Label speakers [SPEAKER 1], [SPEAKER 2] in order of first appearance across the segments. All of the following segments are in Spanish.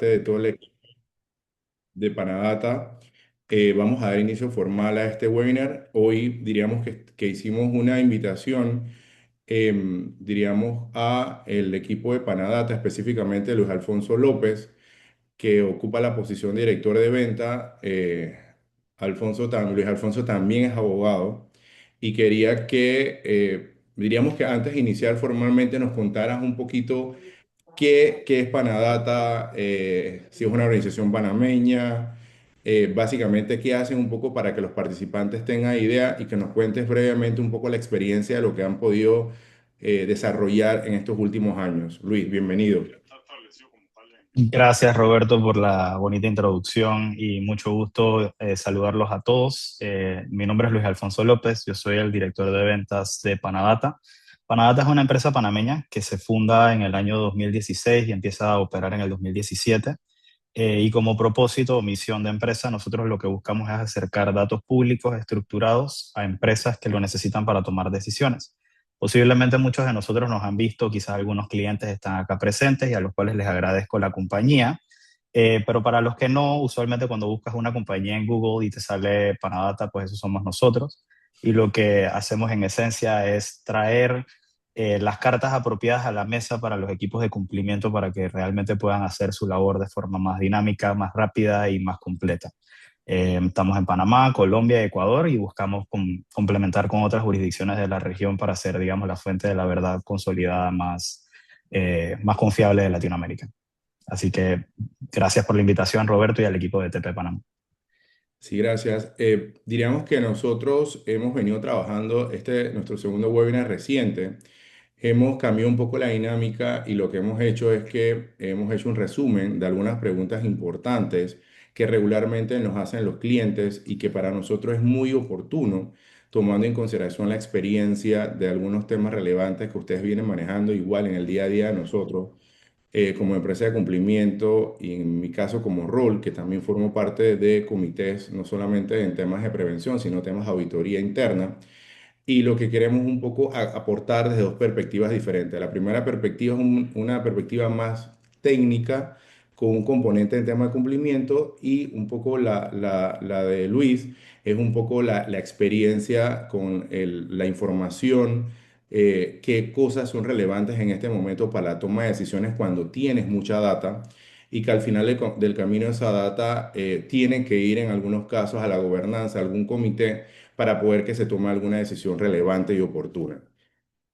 [SPEAKER 1] parte de todo el equipo de Panadata. Vamos a dar inicio formal a este webinar. Hoy diríamos que hicimos una invitación, diríamos, a el equipo de Panadata, específicamente Luis Alfonso López, que ocupa la posición de director de venta. Luis Alfonso también es abogado y quería que, diríamos que antes de iniciar formalmente nos contaras un poquito qué es Panadata, si es una organización panameña, básicamente qué hacen un poco para que los participantes tengan idea y que nos cuentes brevemente un poco la experiencia de lo que han podido desarrollar en estos últimos años. Luis, bienvenido.
[SPEAKER 2] Gracias Roberto por la bonita introducción y mucho gusto saludarlos a todos. Mi nombre es Luis Alfonso López, yo soy el director de ventas de Panadata. Panadata es una empresa panameña que se funda en el año 2016 y empieza a operar en el 2017. Y como propósito o misión de empresa, nosotros lo que buscamos es acercar datos públicos estructurados a empresas que lo necesitan para tomar decisiones. Posiblemente muchos de nosotros nos han visto, quizás algunos clientes están acá presentes y a los cuales les agradezco la compañía. Pero para los que no, usualmente cuando buscas una compañía en Google y te sale Panadata, pues eso somos nosotros. Y lo que hacemos en esencia es traer las cartas apropiadas a la mesa para los equipos de cumplimiento para que realmente puedan hacer su labor de forma más dinámica, más rápida y más completa. Estamos en Panamá, Colombia, Ecuador y buscamos complementar con otras jurisdicciones de la región para ser, digamos, la fuente de la verdad consolidada más confiable de Latinoamérica. Así que gracias por la invitación, Roberto, y al equipo de TP Panamá.
[SPEAKER 1] Sí, gracias. Diríamos que nosotros hemos venido trabajando nuestro segundo webinar reciente. Hemos cambiado un poco la dinámica y lo que hemos hecho es que hemos hecho un resumen de algunas preguntas importantes que regularmente nos hacen los clientes y que para nosotros es muy oportuno, tomando en consideración la experiencia de algunos temas relevantes que ustedes vienen manejando igual en el día a día de nosotros, como empresa de cumplimiento y en mi caso como rol, que también formo parte de comités, no solamente en temas de prevención, sino temas de auditoría interna. Y lo que queremos un poco aportar desde dos perspectivas diferentes. La primera perspectiva es una perspectiva más técnica, con un componente en tema de cumplimiento, y un poco la de Luis es un poco la experiencia con la información, qué cosas son relevantes en este momento para la toma de decisiones cuando tienes mucha data y que al final del camino esa data tiene que ir en algunos casos a la gobernanza, a algún comité para poder que se tome alguna decisión relevante y oportuna.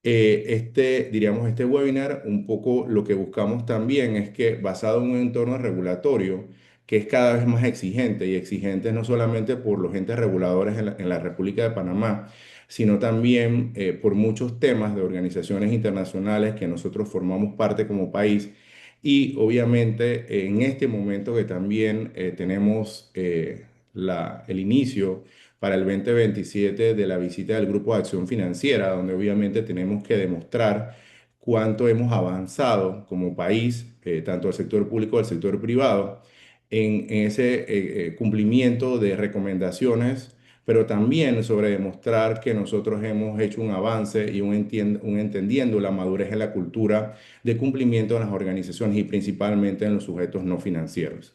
[SPEAKER 1] Diríamos, este webinar, un poco lo que buscamos también es que basado en un entorno regulatorio que es cada vez más exigente y exigente no solamente por los entes reguladores en la República de Panamá, sino también por muchos temas de organizaciones internacionales que nosotros formamos parte como país. Y obviamente en este momento que también tenemos el inicio para el 2027 de la visita del Grupo de Acción Financiera, donde obviamente tenemos que demostrar cuánto hemos avanzado como país, tanto el sector público como el sector privado, en ese cumplimiento de recomendaciones, pero también sobre demostrar que nosotros hemos hecho un avance y un entendiendo la madurez en la cultura de cumplimiento en las organizaciones y principalmente en los sujetos no financieros.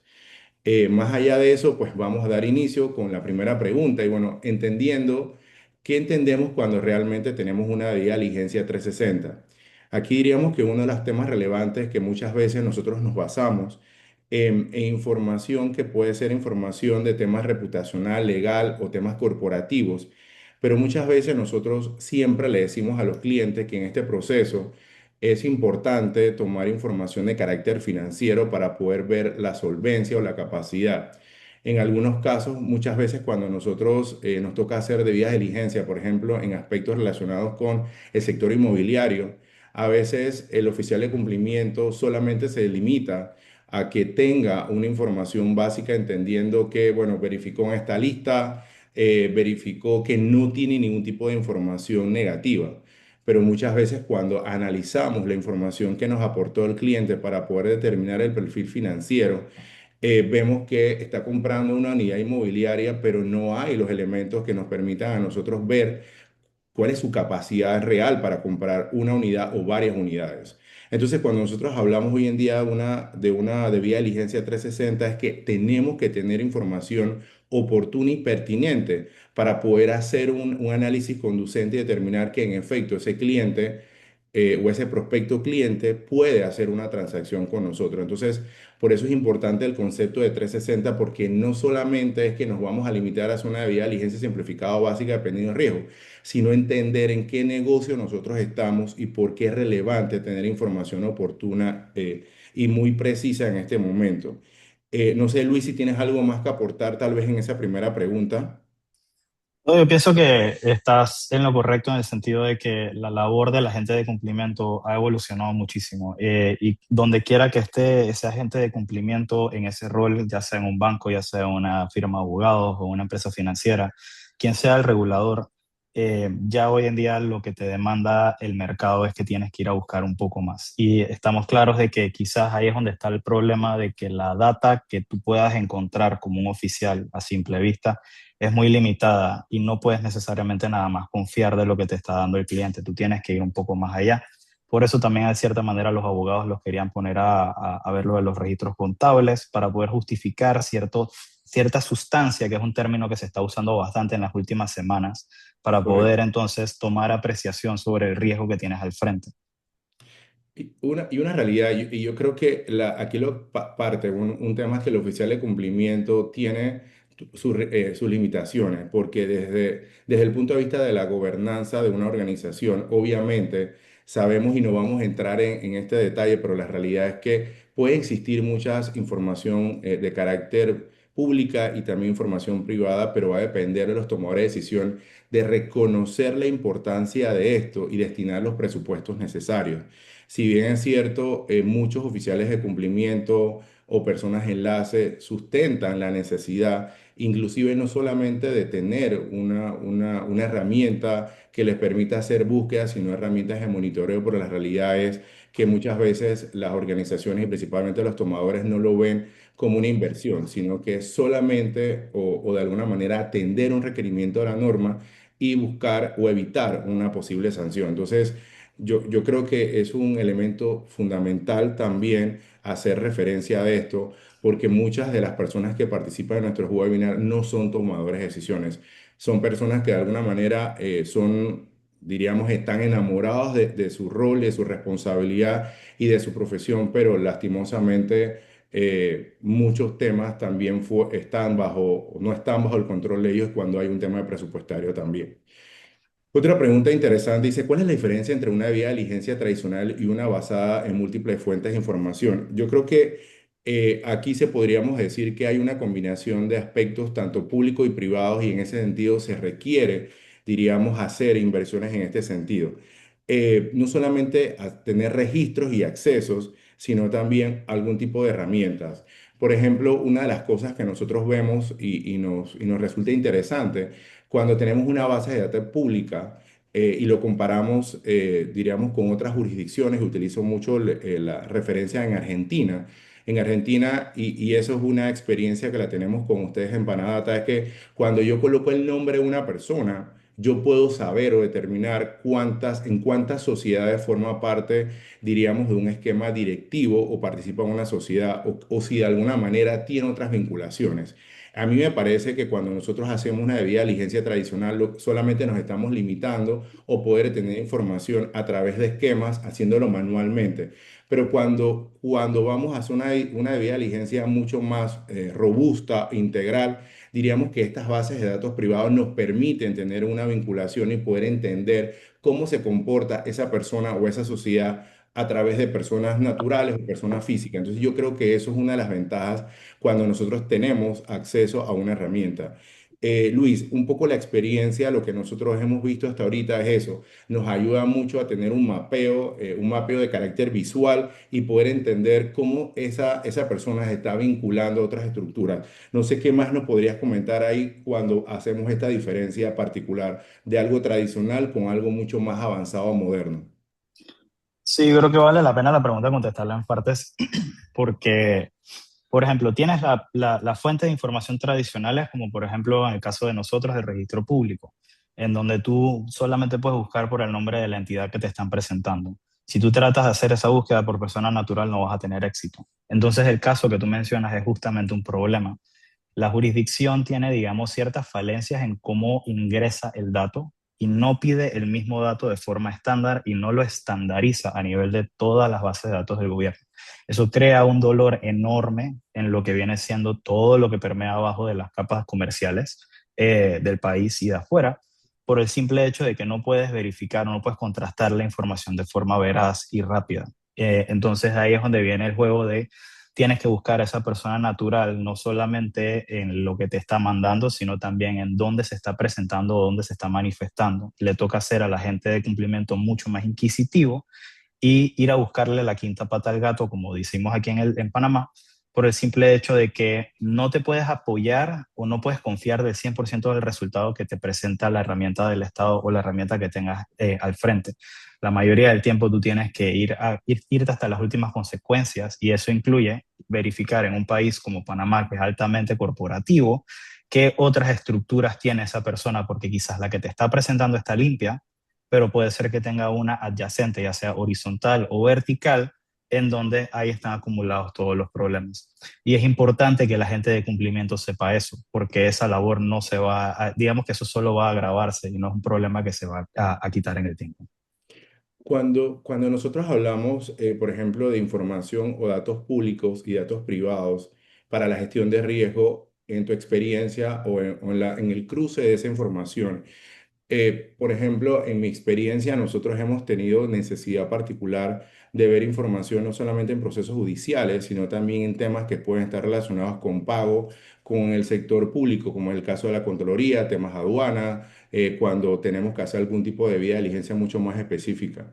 [SPEAKER 1] Más allá de eso, pues vamos a dar inicio con la primera pregunta y bueno, entendiendo qué entendemos cuando realmente tenemos una debida diligencia 360. Aquí diríamos que uno de los temas relevantes que muchas veces nosotros nos basamos en información que puede ser información de temas reputacional, legal o temas corporativos, pero muchas veces nosotros siempre le decimos a los clientes que en este proceso es importante tomar información de carácter financiero para poder ver la solvencia o la capacidad. En algunos casos, muchas veces cuando nosotros nos toca hacer debidas diligencias, por ejemplo, en aspectos relacionados con el sector inmobiliario, a veces el oficial de cumplimiento solamente se limita a que tenga una información básica entendiendo que, bueno, verificó en esta lista, verificó que no tiene ningún tipo de información negativa, pero muchas veces cuando analizamos la información que nos aportó el cliente para poder determinar el perfil financiero, vemos que está comprando una unidad inmobiliaria, pero no hay los elementos que nos permitan a nosotros ver cuál es su capacidad real para comprar una unidad o varias unidades. Entonces, cuando nosotros hablamos hoy en día de una debida diligencia 360, es que tenemos que tener información oportuna y pertinente para poder hacer un análisis conducente y determinar que en efecto ese cliente o ese prospecto cliente puede hacer una transacción con nosotros. Entonces, por eso es importante el concepto de 360, porque no solamente es que nos vamos a limitar a hacer una debida diligencia simplificada o básica dependiendo del riesgo, sino entender en qué negocio nosotros estamos y por qué es relevante tener información oportuna y muy precisa en este momento. No sé, Luis, si tienes algo más que aportar tal vez en esa primera pregunta.
[SPEAKER 2] No, yo pienso que estás en lo correcto en el sentido de que la labor del agente de cumplimiento ha evolucionado muchísimo y donde quiera que esté ese agente de cumplimiento en ese rol, ya sea en un banco, ya sea en una firma de abogados o una empresa financiera, quien sea el regulador, ya hoy en día lo que te demanda el mercado es que tienes que ir a buscar un poco más. Y estamos claros de que quizás ahí es donde está el problema de que la data que tú puedas encontrar como un oficial a simple vista es muy limitada y no puedes necesariamente nada más confiar de lo que te está dando el cliente. Tú tienes que ir un poco más allá. Por eso también, de cierta manera, los abogados los querían poner a ver lo de los registros contables para poder justificar cierta sustancia, que es un término que se está usando bastante en las últimas semanas, para poder
[SPEAKER 1] Correcto.
[SPEAKER 2] entonces tomar apreciación sobre el riesgo que tienes al frente.
[SPEAKER 1] Y una realidad, y yo creo que aquí parte, un tema es que el oficial de cumplimiento tiene sus limitaciones, porque desde el punto de vista de la gobernanza de una organización, obviamente sabemos y no vamos a entrar en este detalle, pero la realidad es que puede existir mucha información de carácter pública y también información privada, pero va a depender de los tomadores de decisión de reconocer la importancia de esto y destinar los presupuestos necesarios. Si bien es cierto, muchos oficiales de cumplimiento o personas enlace sustentan la necesidad, inclusive no solamente de tener una herramienta que les permita hacer búsquedas, sino herramientas de monitoreo, pero la realidad es que muchas veces las organizaciones y principalmente los tomadores no lo ven como una inversión, sino que es solamente o de alguna manera atender un requerimiento de la norma y buscar o evitar una posible sanción. Entonces, yo creo que es un elemento fundamental también hacer referencia a esto, porque muchas de las personas que participan en nuestros webinars no son tomadores de decisiones, son personas que de alguna manera diríamos, están enamorados de su rol, de su responsabilidad y de su profesión, pero lastimosamente muchos temas también no están bajo el control de ellos cuando hay un tema presupuestario también. Otra pregunta interesante dice, ¿cuál es la diferencia entre una vía de diligencia tradicional y una basada en múltiples fuentes de información? Yo creo que aquí se podríamos decir que hay una combinación de aspectos tanto públicos y privados y en ese sentido se requiere, diríamos, hacer inversiones en este sentido. No solamente a tener registros y accesos, sino también algún tipo de herramientas. Por ejemplo, una de las cosas que nosotros vemos y nos resulta interesante cuando tenemos una base de datos pública y lo comparamos, diríamos, con otras jurisdicciones, utilizo mucho la referencia en Argentina. En Argentina, y eso es una experiencia que la tenemos con ustedes en Panadata, es que cuando yo coloco el nombre de una persona, yo puedo saber o determinar en cuántas sociedades forma parte, diríamos, de un esquema directivo o participa en una sociedad o si de alguna manera tiene otras vinculaciones. A mí me parece que cuando nosotros hacemos una debida diligencia tradicional, solamente nos estamos limitando o poder tener información a través de esquemas haciéndolo manualmente. Pero cuando vamos a hacer una debida diligencia mucho más robusta, integral, diríamos que estas bases de datos privados nos permiten tener una vinculación y poder entender cómo se comporta esa persona o esa sociedad a través de personas naturales o personas físicas. Entonces yo creo que eso es una de las ventajas cuando nosotros tenemos acceso a una herramienta. Luis, un poco la experiencia, lo que nosotros hemos visto hasta ahorita es eso. Nos ayuda mucho a tener un mapeo de carácter visual y poder entender cómo esa persona se está vinculando a otras estructuras. No sé qué más nos podrías comentar ahí cuando hacemos esta diferencia particular de algo tradicional con algo mucho más avanzado o moderno.
[SPEAKER 2] Sí, yo creo que vale la pena la pregunta contestarla en partes porque, por ejemplo, tienes la fuente de información tradicionales, como por ejemplo en el caso de nosotros, el registro público, en donde tú solamente puedes buscar por el nombre de la entidad que te están presentando. Si tú tratas de hacer esa búsqueda por persona natural, no vas a tener éxito. Entonces, el caso que tú mencionas es justamente un problema. La jurisdicción tiene, digamos, ciertas falencias en cómo ingresa el dato y no pide el mismo dato de forma estándar y no lo estandariza a nivel de todas las bases de datos del gobierno. Eso crea un dolor enorme en lo que viene siendo todo lo que permea abajo de las capas comerciales del país y de afuera, por el simple hecho de que no puedes verificar, no puedes contrastar la información de forma veraz y rápida. Entonces ahí es donde viene el juego de tienes que buscar a esa persona natural, no solamente en lo que te está mandando, sino también en dónde se está presentando o dónde se está manifestando. Le toca hacer a la gente de cumplimiento mucho más inquisitivo y ir a buscarle la quinta pata al gato, como decimos aquí en Panamá, por el simple hecho de que no te puedes apoyar o no puedes confiar del 100% del resultado que te presenta la herramienta del Estado o la herramienta que tengas al frente. La mayoría del tiempo tú tienes que irte hasta las últimas consecuencias y eso incluye verificar en un país como Panamá, que es altamente corporativo, qué otras estructuras tiene esa persona, porque quizás la que te está presentando está limpia, pero puede ser que tenga una adyacente, ya sea horizontal o vertical, en donde ahí están acumulados todos los problemas. Y es importante que la gente de cumplimiento sepa eso, porque esa labor no se va a, digamos que eso solo va a agravarse y no es un problema que se va a quitar en el tiempo.
[SPEAKER 1] Cuando nosotros hablamos, por ejemplo, de información o datos públicos y datos privados para la gestión de riesgo, en tu experiencia o en el cruce de esa información, por ejemplo, en mi experiencia, nosotros hemos tenido necesidad particular de ver información no solamente en procesos judiciales, sino también en temas que pueden estar relacionados con pago, con el sector público, como en el caso de la Contraloría, temas aduana, cuando tenemos que hacer algún tipo de vía de diligencia mucho más específica.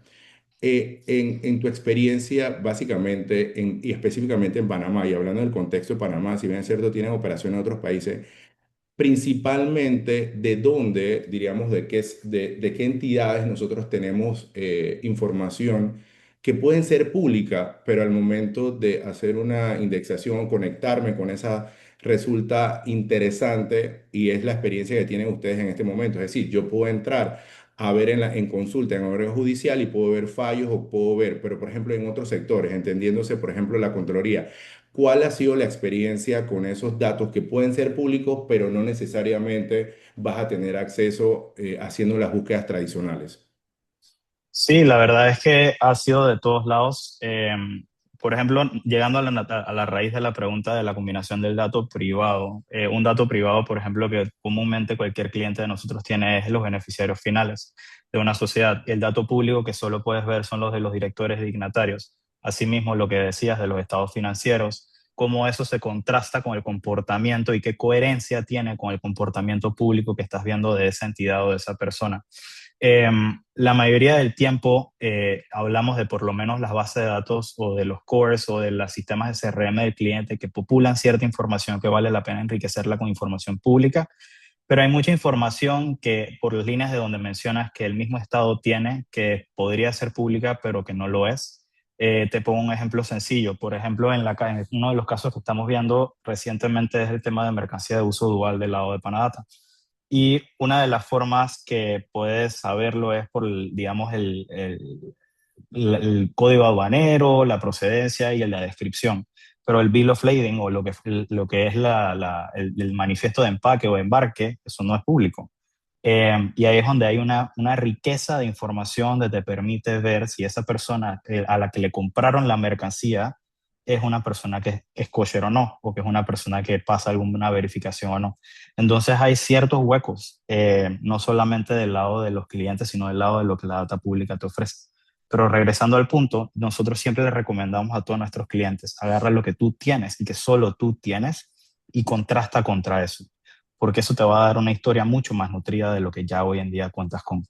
[SPEAKER 1] En tu experiencia, básicamente, y específicamente en Panamá, y hablando del contexto de Panamá, si bien es cierto, tienen operaciones en otros países, principalmente de dónde, diríamos, de qué entidades nosotros tenemos información que pueden ser públicas, pero al momento de hacer una indexación, conectarme con esa, resulta interesante y es la experiencia que tienen ustedes en este momento. Es decir, yo puedo entrar a ver en consulta, en orden judicial y puedo ver fallos o puedo ver, pero por ejemplo en otros sectores, entendiéndose, por ejemplo, la Contraloría. ¿Cuál ha sido la experiencia con esos datos que pueden ser públicos, pero no necesariamente vas a tener acceso haciendo las búsquedas tradicionales?
[SPEAKER 2] Sí, la verdad es que ha sido de todos lados. Por ejemplo, llegando a la raíz de la pregunta de la combinación del dato privado, un dato privado, por ejemplo, que comúnmente cualquier cliente de nosotros tiene es los beneficiarios finales de una sociedad. El dato público que solo puedes ver son los de los directores y dignatarios. Asimismo, lo que decías de los estados financieros, cómo eso se contrasta con el comportamiento y qué coherencia tiene con el comportamiento público que estás viendo de esa entidad o de esa persona. La mayoría del tiempo hablamos de por lo menos las bases de datos o de los cores o de los sistemas de CRM del cliente que populan cierta información que vale la pena enriquecerla con información pública, pero hay mucha información que por las líneas de donde mencionas que el mismo Estado tiene que podría ser pública pero que no lo es. Te pongo un ejemplo sencillo. Por ejemplo, en uno de los casos que estamos viendo recientemente es el tema de mercancía de uso dual del lado de Panadata. Y una de las formas que puedes saberlo es por, digamos, el código aduanero, la procedencia y la descripción. Pero el bill of lading o lo que es el manifiesto de empaque o embarque, eso no es público. Y ahí es donde hay una riqueza de información que te permite ver si esa persona a la que le compraron la mercancía es una persona que es kosher o no, o que es una persona que pasa alguna verificación o no. Entonces hay ciertos huecos, no solamente del lado de los clientes, sino del lado de lo que la data pública te ofrece. Pero regresando al punto, nosotros siempre le recomendamos a todos nuestros clientes, agarra lo que tú tienes y que solo tú tienes y contrasta contra eso, porque eso te va a dar una historia mucho más nutrida de lo que ya hoy en día cuentas con.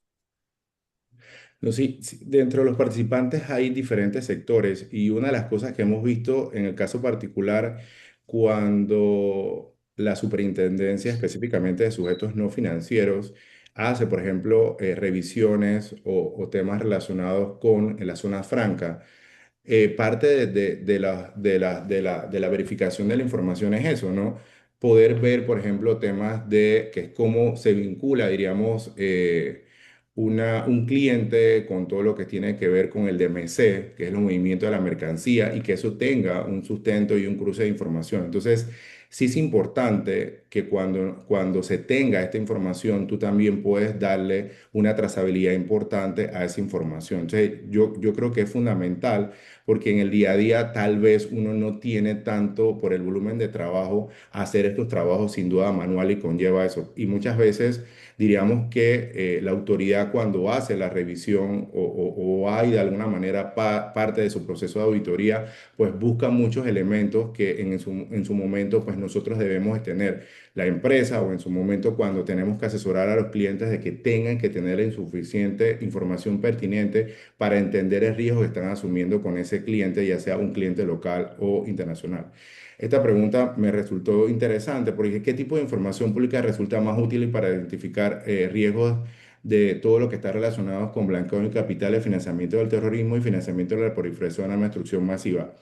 [SPEAKER 1] No, sí, sí, dentro de los participantes hay diferentes sectores y una de las cosas que hemos visto en el caso particular, cuando la superintendencia específicamente de sujetos no financieros hace, por ejemplo, revisiones o temas relacionados con la zona franca, parte de la verificación de la información es eso, ¿no? Poder ver, por ejemplo, temas de que es cómo se vincula, diríamos, un cliente con todo lo que tiene que ver con el DMC, que es el movimiento de la mercancía, y que eso tenga un sustento y un cruce de información. Entonces, sí es importante que cuando se tenga esta información, tú también puedes darle una trazabilidad importante a esa información. Entonces, yo creo que es fundamental porque en el día a día tal vez uno no tiene tanto por el volumen de trabajo hacer estos trabajos sin duda manual y conlleva eso. Y muchas veces diríamos que la autoridad cuando hace la revisión o hay de alguna manera parte de su proceso de auditoría, pues busca muchos elementos que en su momento pues nosotros debemos tener la empresa o en su momento cuando tenemos que asesorar a los clientes de que tengan que tener insuficiente información pertinente para entender el riesgo que están asumiendo con ese cliente, ya sea un cliente local o internacional. Esta pregunta me resultó interesante porque ¿qué tipo de información pública resulta más útil para identificar riesgos de todo lo que está relacionado con blanqueo de capitales, financiamiento del terrorismo y financiamiento de la proliferación de la destrucción masiva?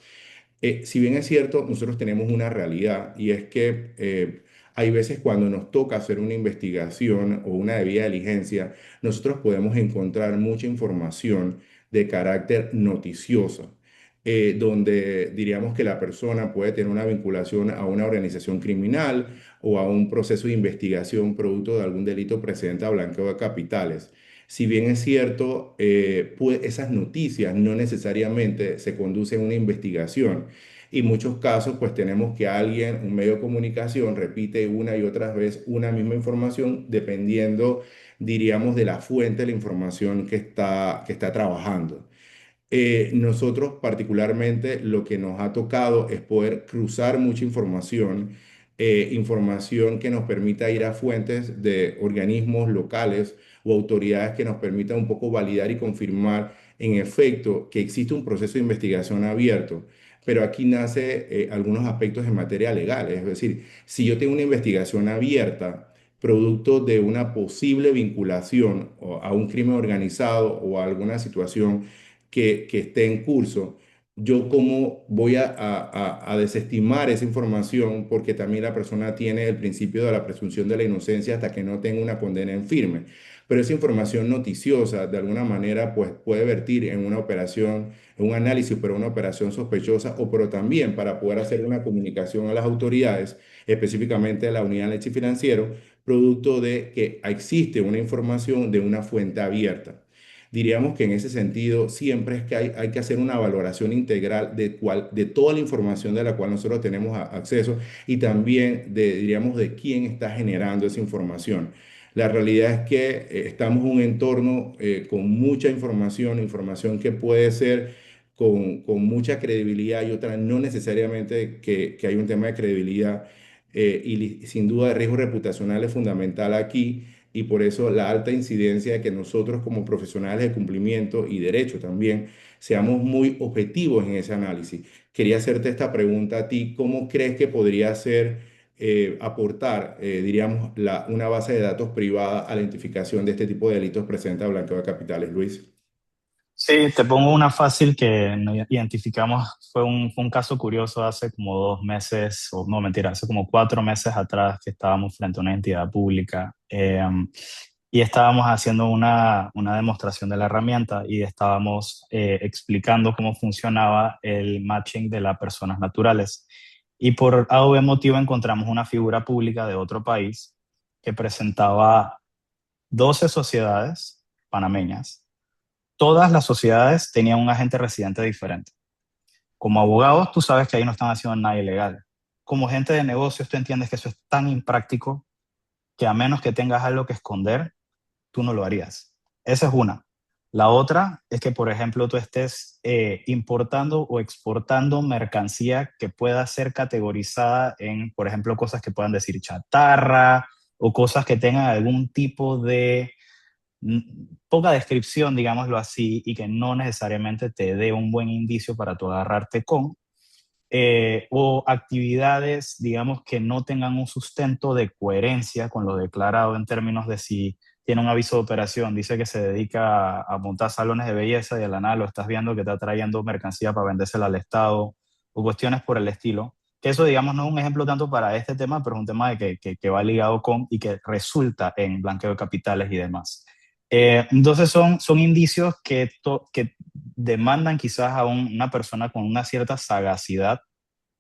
[SPEAKER 1] Si bien es cierto, nosotros tenemos una realidad y es que hay veces cuando nos toca hacer una investigación o una debida diligencia, nosotros podemos encontrar mucha información de carácter noticiosa, donde diríamos que la persona puede tener una vinculación a una organización criminal o a un proceso de investigación producto de algún delito precedente a blanqueo de capitales. Si bien es cierto, pues esas noticias no necesariamente se conducen a una investigación. Y en muchos casos, pues tenemos que alguien, un medio de comunicación, repite una y otra vez una misma información, dependiendo, diríamos, de la fuente de la información que está trabajando. Nosotros particularmente lo que nos ha tocado es poder cruzar mucha información, información que nos permita ir a fuentes de organismos locales o autoridades que nos permitan un poco validar y confirmar en efecto que existe un proceso de investigación abierto. Pero aquí nace algunos aspectos en materia legal, es decir, si yo tengo una investigación abierta, producto de una posible vinculación a un crimen organizado o a alguna situación que esté en curso, yo cómo voy a desestimar esa información porque también la persona tiene el principio de la presunción de la inocencia hasta que no tenga una condena en firme. Pero esa información noticiosa, de alguna manera, pues puede vertir en una operación, en un análisis, pero una operación sospechosa, o pero también para poder hacer una comunicación a las autoridades, específicamente a la unidad de análisis financiero, producto de que existe una información de una fuente abierta. Diríamos que en ese sentido siempre es que hay que hacer una valoración integral de toda la información de la cual nosotros tenemos acceso y también diríamos, de quién está generando esa información. La realidad es que estamos en un entorno con mucha información, información que puede ser con mucha credibilidad y otra no necesariamente que hay un tema de credibilidad sin duda el riesgo reputacional es fundamental aquí y por eso la alta incidencia de que nosotros como profesionales de cumplimiento y derecho también seamos muy objetivos en ese análisis. Quería hacerte esta pregunta a ti, ¿cómo crees que podría ser aportar, diríamos, una base de datos privada a la identificación de este tipo de delitos presentes a blanqueo de capitales, Luis?
[SPEAKER 2] Sí, te pongo una fácil que no identificamos, fue un caso curioso hace como 2 meses, o no mentira, hace como 4 meses atrás que estábamos frente a una entidad pública y estábamos haciendo una demostración de la herramienta y estábamos explicando cómo funcionaba el matching de las personas naturales. Y por A o B motivo encontramos una figura pública de otro país que presentaba 12 sociedades panameñas. Todas las sociedades tenían un agente residente diferente. Como abogados, tú sabes que ahí no están haciendo nada ilegal. Como gente de negocios, tú entiendes que eso es tan impráctico que a menos que tengas algo que esconder, tú no lo harías. Esa es una. La otra es que, por ejemplo, tú estés importando o exportando mercancía que pueda ser categorizada en, por ejemplo, cosas que puedan decir chatarra o cosas que tengan algún tipo de poca descripción, digámoslo así, y que no necesariamente te dé un buen indicio para tú agarrarte con, o actividades, digamos, que no tengan un sustento de coherencia con lo declarado en términos de si tiene un aviso de operación, dice que se dedica a montar salones de belleza y de la nada lo estás viendo que está trayendo mercancía para vendérsela al Estado o cuestiones por el estilo. Que eso, digamos, no es un ejemplo tanto para este tema, pero es un tema de que va ligado con y que resulta en blanqueo de capitales y demás. Entonces son indicios que demandan quizás a una persona con una cierta sagacidad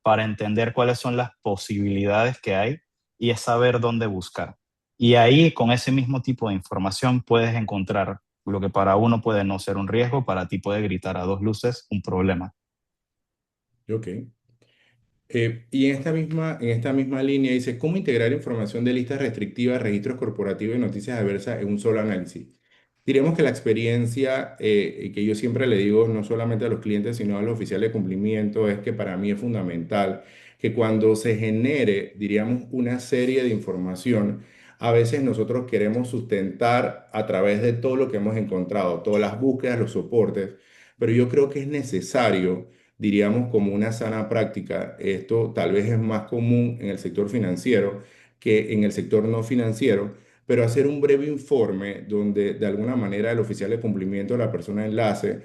[SPEAKER 2] para entender cuáles son las posibilidades que hay y es saber dónde buscar. Y ahí, con ese mismo tipo de información, puedes encontrar lo que para uno puede no ser un riesgo, para ti puede gritar a dos luces un problema.
[SPEAKER 1] Ok. Y en esta misma línea dice, ¿cómo integrar información de listas restrictivas, registros corporativos y noticias adversas en un solo análisis? Diríamos que la experiencia que yo siempre le digo, no solamente a los clientes, sino a los oficiales de cumplimiento, es que para mí es fundamental que cuando se genere, diríamos, una serie de información, a veces nosotros queremos sustentar a través de todo lo que hemos encontrado, todas las búsquedas, los soportes, pero yo creo que es necesario, diríamos, como una sana práctica. Esto tal vez es más común en el sector financiero que en el sector no financiero, pero hacer un breve informe donde de alguna manera el oficial de cumplimiento, la persona enlace,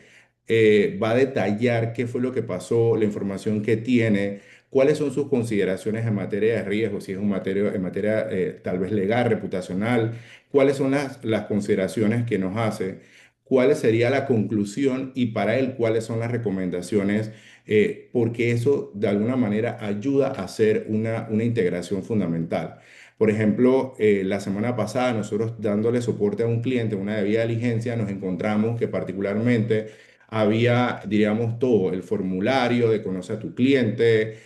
[SPEAKER 1] va a detallar qué fue lo que pasó, la información que tiene, cuáles son sus consideraciones en materia de riesgo, si es en materia tal vez legal, reputacional, cuáles son las consideraciones que nos hace, cuál sería la conclusión y para él cuáles son las recomendaciones, porque eso de alguna manera ayuda a hacer una integración fundamental. Por ejemplo, la semana pasada nosotros dándole soporte a un cliente, una debida diligencia, nos encontramos que particularmente había, diríamos, todo, el formulario de conocer a tu cliente,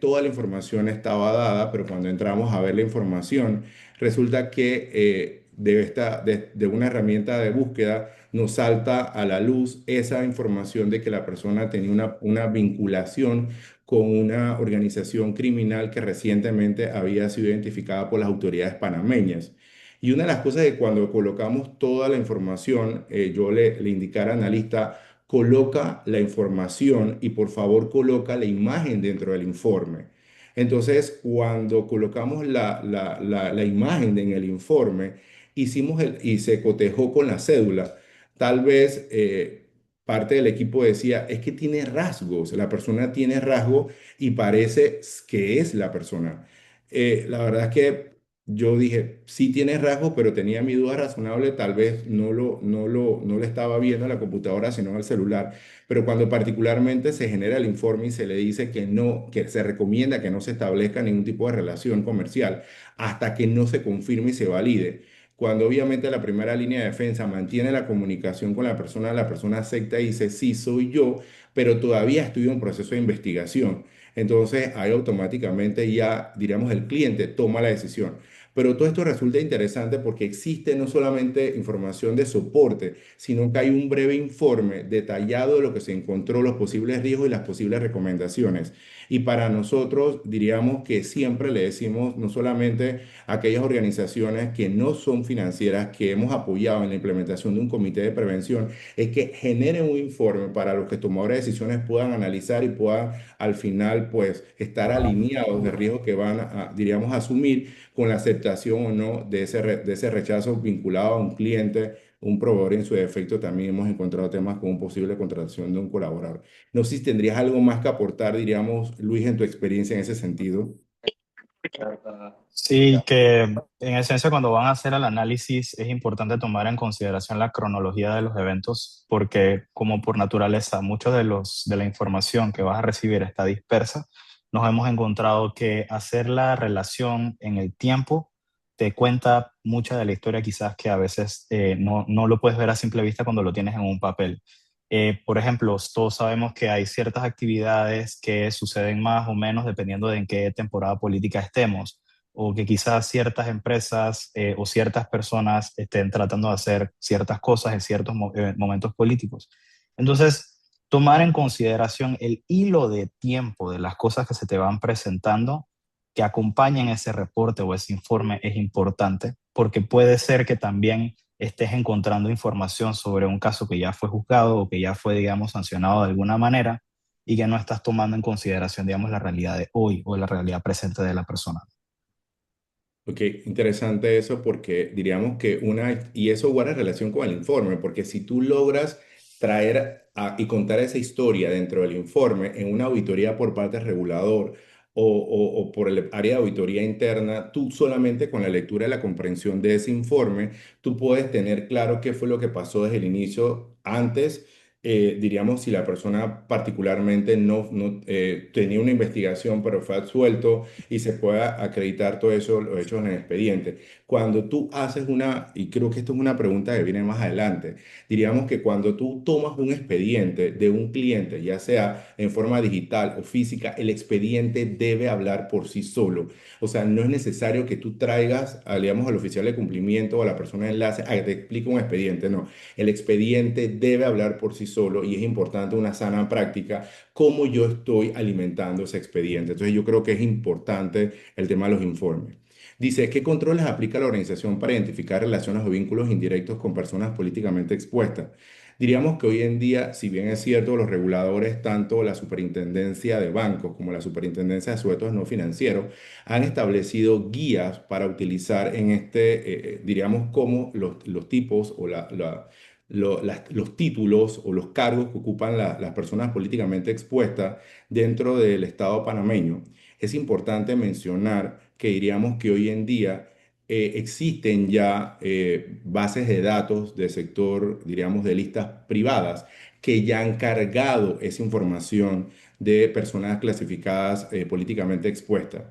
[SPEAKER 1] toda la información estaba dada, pero cuando entramos a ver la información, resulta que de una herramienta de búsqueda nos salta a la luz esa información de que la persona tenía una vinculación con una organización criminal que recientemente había sido identificada por las autoridades panameñas. Y una de las cosas que cuando colocamos toda la información, yo le indicara al analista, coloca la información y por favor coloca la imagen dentro del informe. Entonces, cuando colocamos la imagen en el informe, y se cotejó con la cédula, tal vez parte del equipo decía, es que tiene rasgos, la persona tiene rasgos y parece que es la persona. La verdad es que yo dije, sí tiene rasgos, pero tenía mi duda razonable, tal vez no lo estaba viendo en la computadora, sino en el celular. Pero cuando particularmente se genera el informe y se le dice que no, que se recomienda que no se establezca ningún tipo de relación comercial hasta que no se confirme y se valide. Cuando obviamente la primera línea de defensa mantiene la comunicación con la persona acepta y dice, sí, soy yo, pero todavía estoy en proceso de investigación. Entonces ahí automáticamente ya, diríamos, el cliente toma la decisión. Pero todo esto resulta interesante porque existe no solamente información de soporte, sino que hay un breve informe detallado de lo que se encontró, los posibles riesgos y las posibles recomendaciones. Y para nosotros diríamos que siempre le decimos no solamente a aquellas organizaciones que no son financieras, que hemos apoyado en la implementación de un comité de prevención, es que generen un informe para los que tomadores de decisiones puedan analizar y puedan al final pues estar alineados de riesgo que van a, diríamos, asumir con la aceptación o no de de ese rechazo vinculado a un cliente, un proveedor. En su defecto también hemos encontrado temas con posible contratación de un colaborador. No sé si tendrías algo más que aportar, diríamos, Luis, en tu experiencia en ese sentido.
[SPEAKER 2] Sí, que en esencia cuando van a hacer el análisis es importante tomar en consideración la cronología de los eventos porque como por naturaleza mucho de la información que vas a recibir está dispersa, nos hemos encontrado que hacer la relación en el tiempo te cuenta mucha de la historia quizás que a veces no lo puedes ver a simple vista cuando lo tienes en un papel. Por ejemplo, todos sabemos que hay ciertas actividades que suceden más o menos dependiendo de en qué temporada política estemos o que quizás ciertas empresas o ciertas personas estén tratando de hacer ciertas cosas en ciertos momentos políticos. Entonces, tomar en consideración el hilo de tiempo de las cosas que se te van presentando que acompañen ese reporte o ese informe es importante porque puede ser que también estés encontrando información sobre un caso que ya fue juzgado o que ya fue, digamos, sancionado de alguna manera y que no estás tomando en consideración, digamos, la realidad de hoy o la realidad presente de la persona.
[SPEAKER 1] Ok, interesante eso porque diríamos que y eso guarda relación con el informe, porque si tú logras y contar esa historia dentro del informe en una auditoría por parte del regulador, o por el área de auditoría interna, tú solamente con la lectura y la comprensión de ese informe, tú puedes tener claro qué fue lo que pasó desde el inicio antes. Diríamos, si la persona particularmente no tenía una investigación, pero fue absuelto y se pueda acreditar todo eso, los hechos en el expediente. Cuando tú haces una, y creo que esto es una pregunta que viene más adelante, diríamos que cuando tú tomas un expediente de un cliente, ya sea en forma digital o física, el expediente debe hablar por sí solo. O sea, no es necesario que tú traigas, digamos, al oficial de cumplimiento o a la persona de enlace a que te explique un expediente. No, el expediente debe hablar por sí solo y es importante una sana práctica cómo yo estoy alimentando ese expediente. Entonces yo creo que es importante el tema de los informes. Dice, ¿qué controles aplica la organización para identificar relaciones o vínculos indirectos con personas políticamente expuestas? Diríamos que hoy en día, si bien es cierto, los reguladores, tanto la Superintendencia de Bancos como la Superintendencia de Sujetos No Financieros, han establecido guías para utilizar en diríamos, como los tipos o los títulos o los cargos que ocupan las personas políticamente expuestas dentro del Estado panameño. Es importante mencionar que diríamos que hoy en día existen ya bases de datos del sector, diríamos, de listas privadas que ya han cargado esa información de personas clasificadas políticamente expuestas.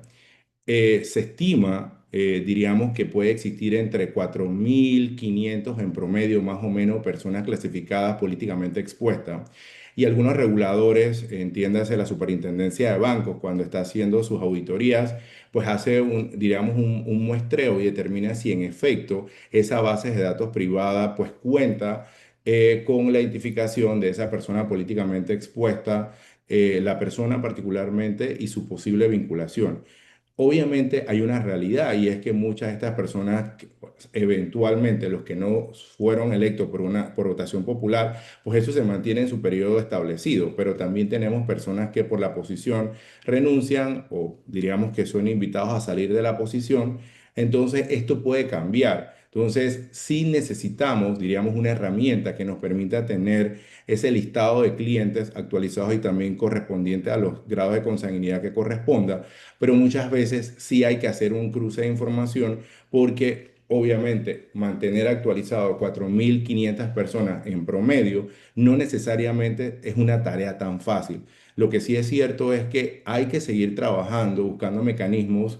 [SPEAKER 1] Se estima, diríamos, que puede existir entre 4.500 en promedio, más o menos, personas clasificadas políticamente expuestas. Y algunos reguladores, entiéndase la Superintendencia de Bancos, cuando está haciendo sus auditorías, pues hace diríamos, un muestreo y determina si en efecto esa base de datos privada pues cuenta con la identificación de esa persona políticamente expuesta, la persona particularmente y su posible vinculación. Obviamente hay una realidad y es que muchas de estas personas, pues, eventualmente los que no fueron electos por votación popular, pues eso se mantiene en su periodo establecido, pero también tenemos personas que por la posición renuncian o diríamos que son invitados a salir de la posición, entonces esto puede cambiar. Entonces, sí necesitamos, diríamos, una herramienta que nos permita tener ese listado de clientes actualizados y también correspondiente a los grados de consanguinidad que corresponda, pero muchas veces sí hay que hacer un cruce de información porque obviamente mantener actualizado 4.500 personas en promedio no necesariamente es una tarea tan fácil. Lo que sí es cierto es que hay que seguir trabajando, buscando mecanismos,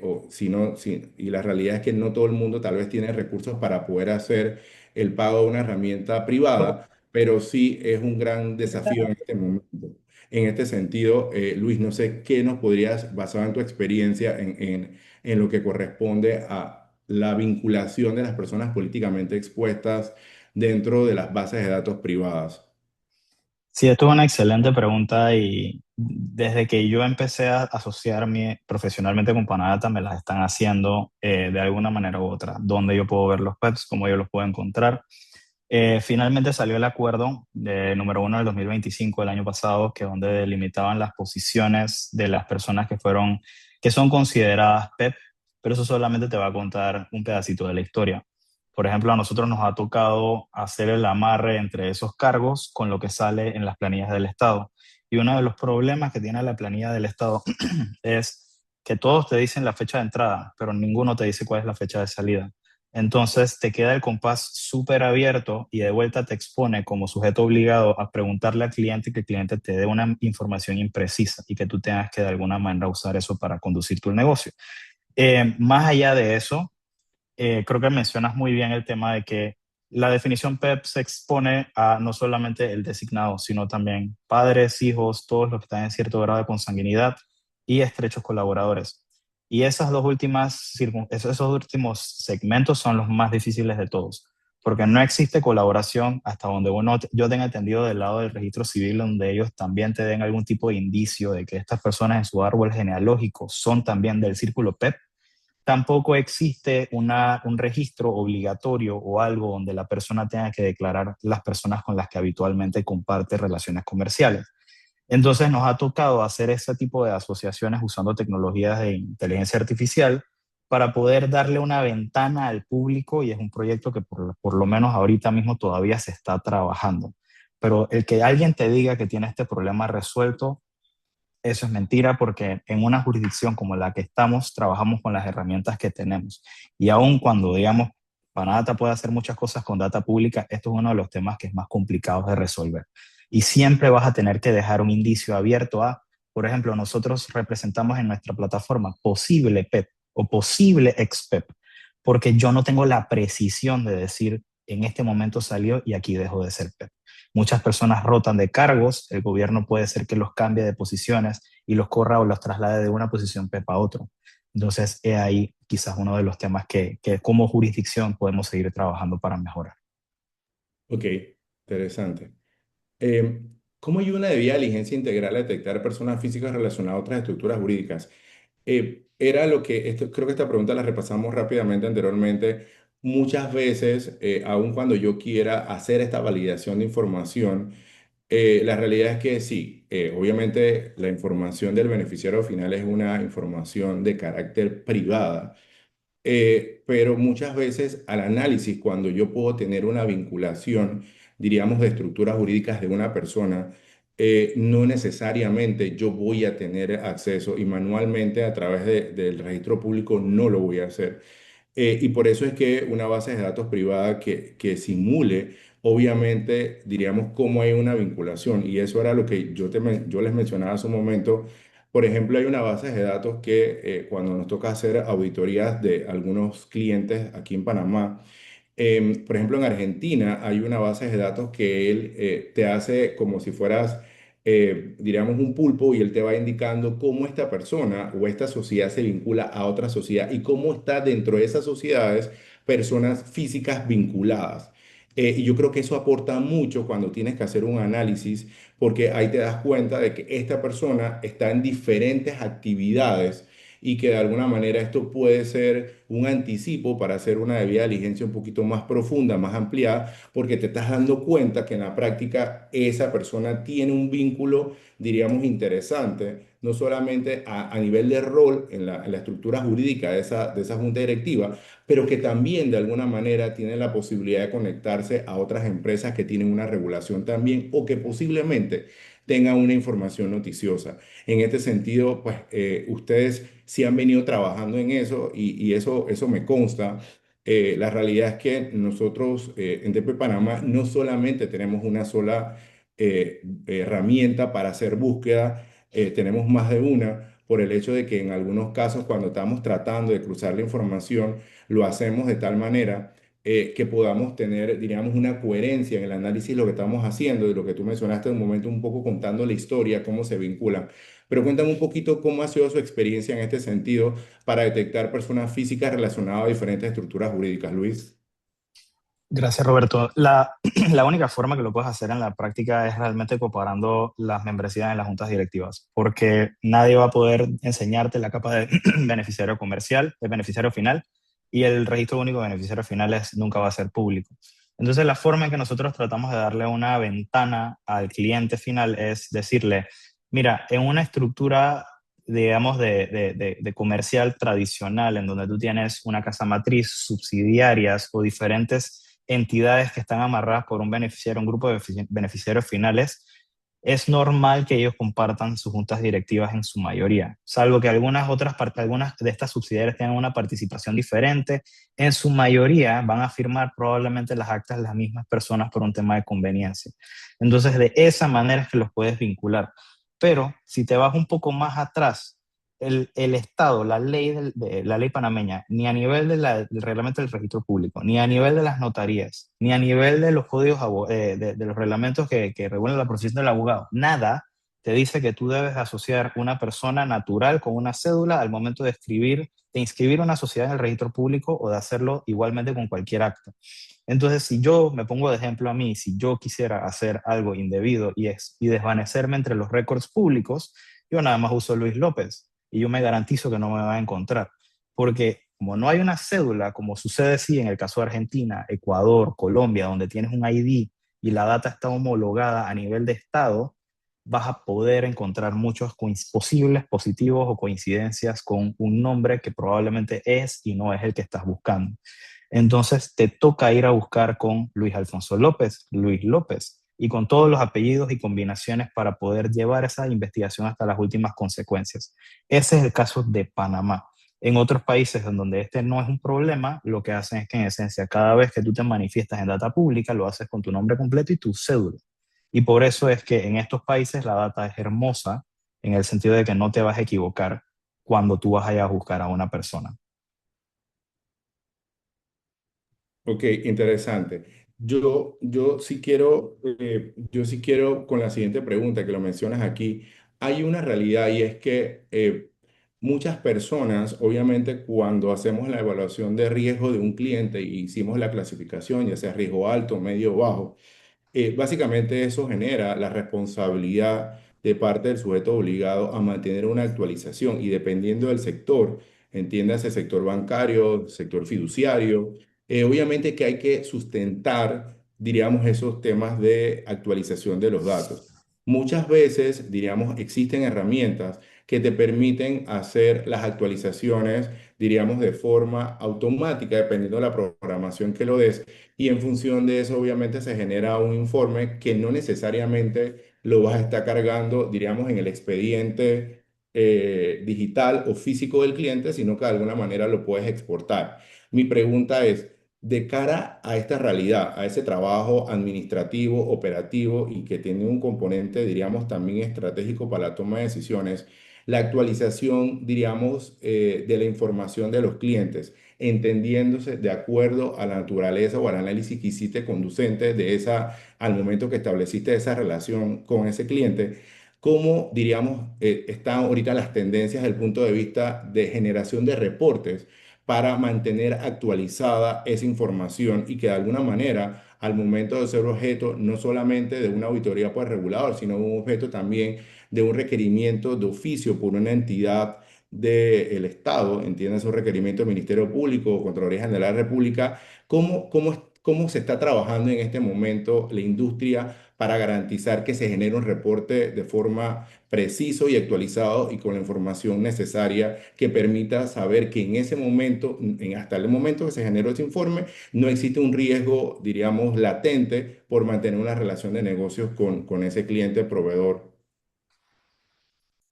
[SPEAKER 1] o si no, y la realidad es que no todo el mundo tal vez tiene recursos para poder hacer el pago de una herramienta privada, pero sí es un gran desafío en este momento. En este sentido, Luis, no sé qué nos podrías, basado en tu experiencia, en lo que corresponde a la vinculación de las personas políticamente expuestas dentro de las bases de datos privadas.
[SPEAKER 2] Sí, esto es una excelente pregunta y desde que yo empecé a asociarme profesionalmente con Panadata me las están haciendo de alguna manera u otra. ¿Dónde yo puedo ver los PEPs? ¿Cómo yo los puedo encontrar? Finalmente salió el acuerdo de número 1 del 2025 del año pasado, que donde delimitaban las posiciones de las personas que son consideradas PEP, pero eso solamente te va a contar un pedacito de la historia. Por ejemplo, a nosotros nos ha tocado hacer el amarre entre esos cargos con lo que sale en las planillas del Estado. Y uno de los problemas que tiene la planilla del Estado es que todos te dicen la fecha de entrada, pero ninguno te dice cuál es la fecha de salida. Entonces te queda el compás súper abierto y de vuelta te expone como sujeto obligado a preguntarle al cliente y que el cliente te dé una información imprecisa y que tú tengas que de alguna manera usar eso para conducir tu negocio. Más allá de eso, creo que mencionas muy bien el tema de que la definición PEP se expone a no solamente el designado, sino también padres, hijos, todos los que están en cierto grado de consanguinidad y estrechos colaboradores. Y esos últimos segmentos son los más difíciles de todos, porque no existe colaboración hasta donde yo tenga entendido del lado del registro civil, donde ellos también te den algún tipo de indicio de que estas personas en su árbol genealógico son también del círculo PEP. Tampoco existe un registro obligatorio o algo donde la persona tenga que declarar las personas con las que habitualmente comparte relaciones comerciales. Entonces nos ha tocado hacer ese tipo de asociaciones usando tecnologías de inteligencia artificial para poder darle una ventana al público y es un proyecto que por lo menos ahorita mismo todavía se está trabajando. Pero el que alguien te diga que tiene este problema resuelto Eso es mentira porque en una jurisdicción como la que estamos, trabajamos con las herramientas que tenemos. Y aun cuando, digamos, Panadata puede hacer muchas cosas con data pública, esto es uno de los temas que es más complicado de resolver. Y siempre vas a tener que dejar un indicio abierto a, por ejemplo, nosotros representamos en nuestra plataforma posible PEP o posible ex-PEP, porque yo no tengo la precisión de decir en este momento salió y aquí dejó de ser PEP. Muchas personas rotan de cargos, el gobierno puede ser que los cambie de posiciones y los corra o los traslade de una posición PEP a otro. Entonces, es ahí quizás uno de los temas que como jurisdicción podemos seguir trabajando para mejorar.
[SPEAKER 1] Ok, interesante. Eh, ¿Cómo ayuda una debida diligencia integral a detectar personas físicas relacionadas a otras estructuras jurídicas? Era lo que, creo que esta pregunta la repasamos rápidamente anteriormente. Muchas veces, aun cuando yo quiera hacer esta validación de información, la realidad es que sí, obviamente la información del beneficiario final es una información de carácter privada. Pero muchas veces al análisis, cuando yo puedo tener una vinculación, diríamos, de estructuras jurídicas de una persona, no necesariamente yo voy a tener acceso y manualmente a través del registro público no lo voy a hacer. Y por eso es que una base de datos privada que simule, obviamente, diríamos, cómo hay una vinculación. Y eso era lo que yo les mencionaba hace un momento. Por ejemplo, hay una base de datos que cuando nos toca hacer auditorías de algunos clientes aquí en Panamá, por ejemplo, en Argentina hay una base de datos que él te hace como si fueras, diríamos, un pulpo y él te va indicando cómo esta persona o esta sociedad se vincula a otra sociedad y cómo está dentro de esas sociedades personas físicas vinculadas. Y yo creo que eso aporta mucho cuando tienes que hacer un análisis, porque ahí te das cuenta de que esta persona está en diferentes actividades y que de alguna manera esto puede ser un anticipo para hacer una debida diligencia un poquito más profunda, más ampliada, porque te estás dando cuenta que en la práctica esa persona tiene un vínculo, diríamos, interesante, no solamente a nivel de rol en la estructura jurídica de esa junta directiva, pero que también de alguna manera tiene la posibilidad de conectarse a otras empresas que tienen una regulación también o que posiblemente tengan una información noticiosa. En este sentido, pues ustedes sí han venido trabajando en eso y eso me consta. La realidad es que nosotros en TP Panamá no solamente tenemos una sola herramienta para hacer búsqueda, tenemos más de una por el hecho de que en algunos casos cuando estamos tratando de cruzar la información, lo hacemos de tal manera que podamos tener, diríamos, una coherencia en el análisis de lo que estamos haciendo y lo que tú mencionaste en un momento un poco contando la historia, cómo se vinculan. Pero cuéntame un poquito cómo ha sido su experiencia en este sentido para detectar personas físicas relacionadas a diferentes estructuras jurídicas, Luis.
[SPEAKER 2] Gracias, Roberto. La única forma que lo puedes hacer en la práctica es realmente comparando las membresías en las juntas directivas, porque nadie va a poder enseñarte la capa de beneficiario comercial, de beneficiario final, y el registro único de beneficiarios finales nunca va a ser público. Entonces, la forma en que nosotros tratamos de darle una ventana al cliente final es decirle, mira, en una estructura, digamos, de comercial tradicional, en donde tú tienes una casa matriz, subsidiarias o diferentes entidades que están amarradas por un beneficiario, un grupo de beneficiarios finales, es normal que ellos compartan sus juntas directivas en su mayoría, salvo que algunas de estas subsidiarias tengan una participación diferente. En su mayoría van a firmar probablemente las actas las mismas personas por un tema de conveniencia. Entonces, de esa manera es que los puedes vincular. Pero si te vas un poco más atrás, el Estado, la ley panameña, ni a nivel del reglamento del registro público, ni a nivel de las notarías, ni a nivel de los códigos, de los reglamentos que regulan la profesión del abogado, nada te dice que tú debes asociar una persona natural con una cédula al momento de inscribir una sociedad en el registro público o de hacerlo igualmente con cualquier acto. Entonces, si yo me pongo de ejemplo a mí, si yo quisiera hacer algo indebido y desvanecerme entre los récords públicos, yo nada más uso Luis López y yo me garantizo que no me va a encontrar. Porque como no hay una cédula, como sucede sí en el caso de Argentina, Ecuador, Colombia, donde tienes un ID y la data está homologada a nivel de estado, vas a poder encontrar muchos posibles positivos o coincidencias con un nombre que probablemente es y no es el que estás buscando. Entonces te toca ir a buscar con Luis Alfonso López, Luis López. y con todos los apellidos y combinaciones para poder llevar esa investigación hasta las últimas consecuencias. Ese es el caso de Panamá. En otros países en donde este no es un problema, lo que hacen es que en esencia cada vez que tú te manifiestas en data pública, lo haces con tu nombre completo y tu cédula. Y por eso es que en estos países la data es hermosa en el sentido de que no te vas a equivocar cuando tú vas a buscar a una persona.
[SPEAKER 1] Ok, interesante. Yo sí quiero con la siguiente pregunta que lo mencionas aquí. Hay una realidad y es que muchas personas, obviamente, cuando hacemos la evaluación de riesgo de un cliente y hicimos la clasificación, ya sea riesgo alto, medio o bajo, básicamente eso genera la responsabilidad de parte del sujeto obligado a mantener una actualización y dependiendo del sector, entiéndase sector bancario, sector fiduciario, obviamente que hay que sustentar, diríamos, esos temas de actualización de los datos. Muchas veces, diríamos, existen herramientas que te permiten hacer las actualizaciones, diríamos, de forma automática, dependiendo de la programación que lo des y en función de eso, obviamente, se genera un informe que no necesariamente lo vas a estar cargando, diríamos, en el expediente digital o físico del cliente, sino que de alguna manera lo puedes exportar. Mi pregunta es, de cara a esta realidad, a ese trabajo administrativo, operativo y que tiene un componente, diríamos, también estratégico para la toma de decisiones, la actualización, diríamos, de la información de los clientes entendiéndose de acuerdo a la naturaleza o al análisis que hiciste conducente de esa, al momento que estableciste esa relación con ese cliente, ¿cómo, diríamos, están ahorita las tendencias desde el punto de vista de generación de reportes para mantener actualizada esa información y que de alguna manera, al momento de ser objeto no solamente de una auditoría por el regulador, sino un objeto también de un requerimiento de oficio por una entidad del Estado, entiende su requerimiento del Ministerio Público o Contraloría General de la República, ¿cómo se está trabajando en este momento la industria para garantizar que se genere un reporte de forma preciso y actualizado y con la información necesaria que permita saber que en ese momento, hasta el momento que se generó ese informe, no existe un riesgo, diríamos, latente por mantener una relación de negocios con ese cliente proveedor?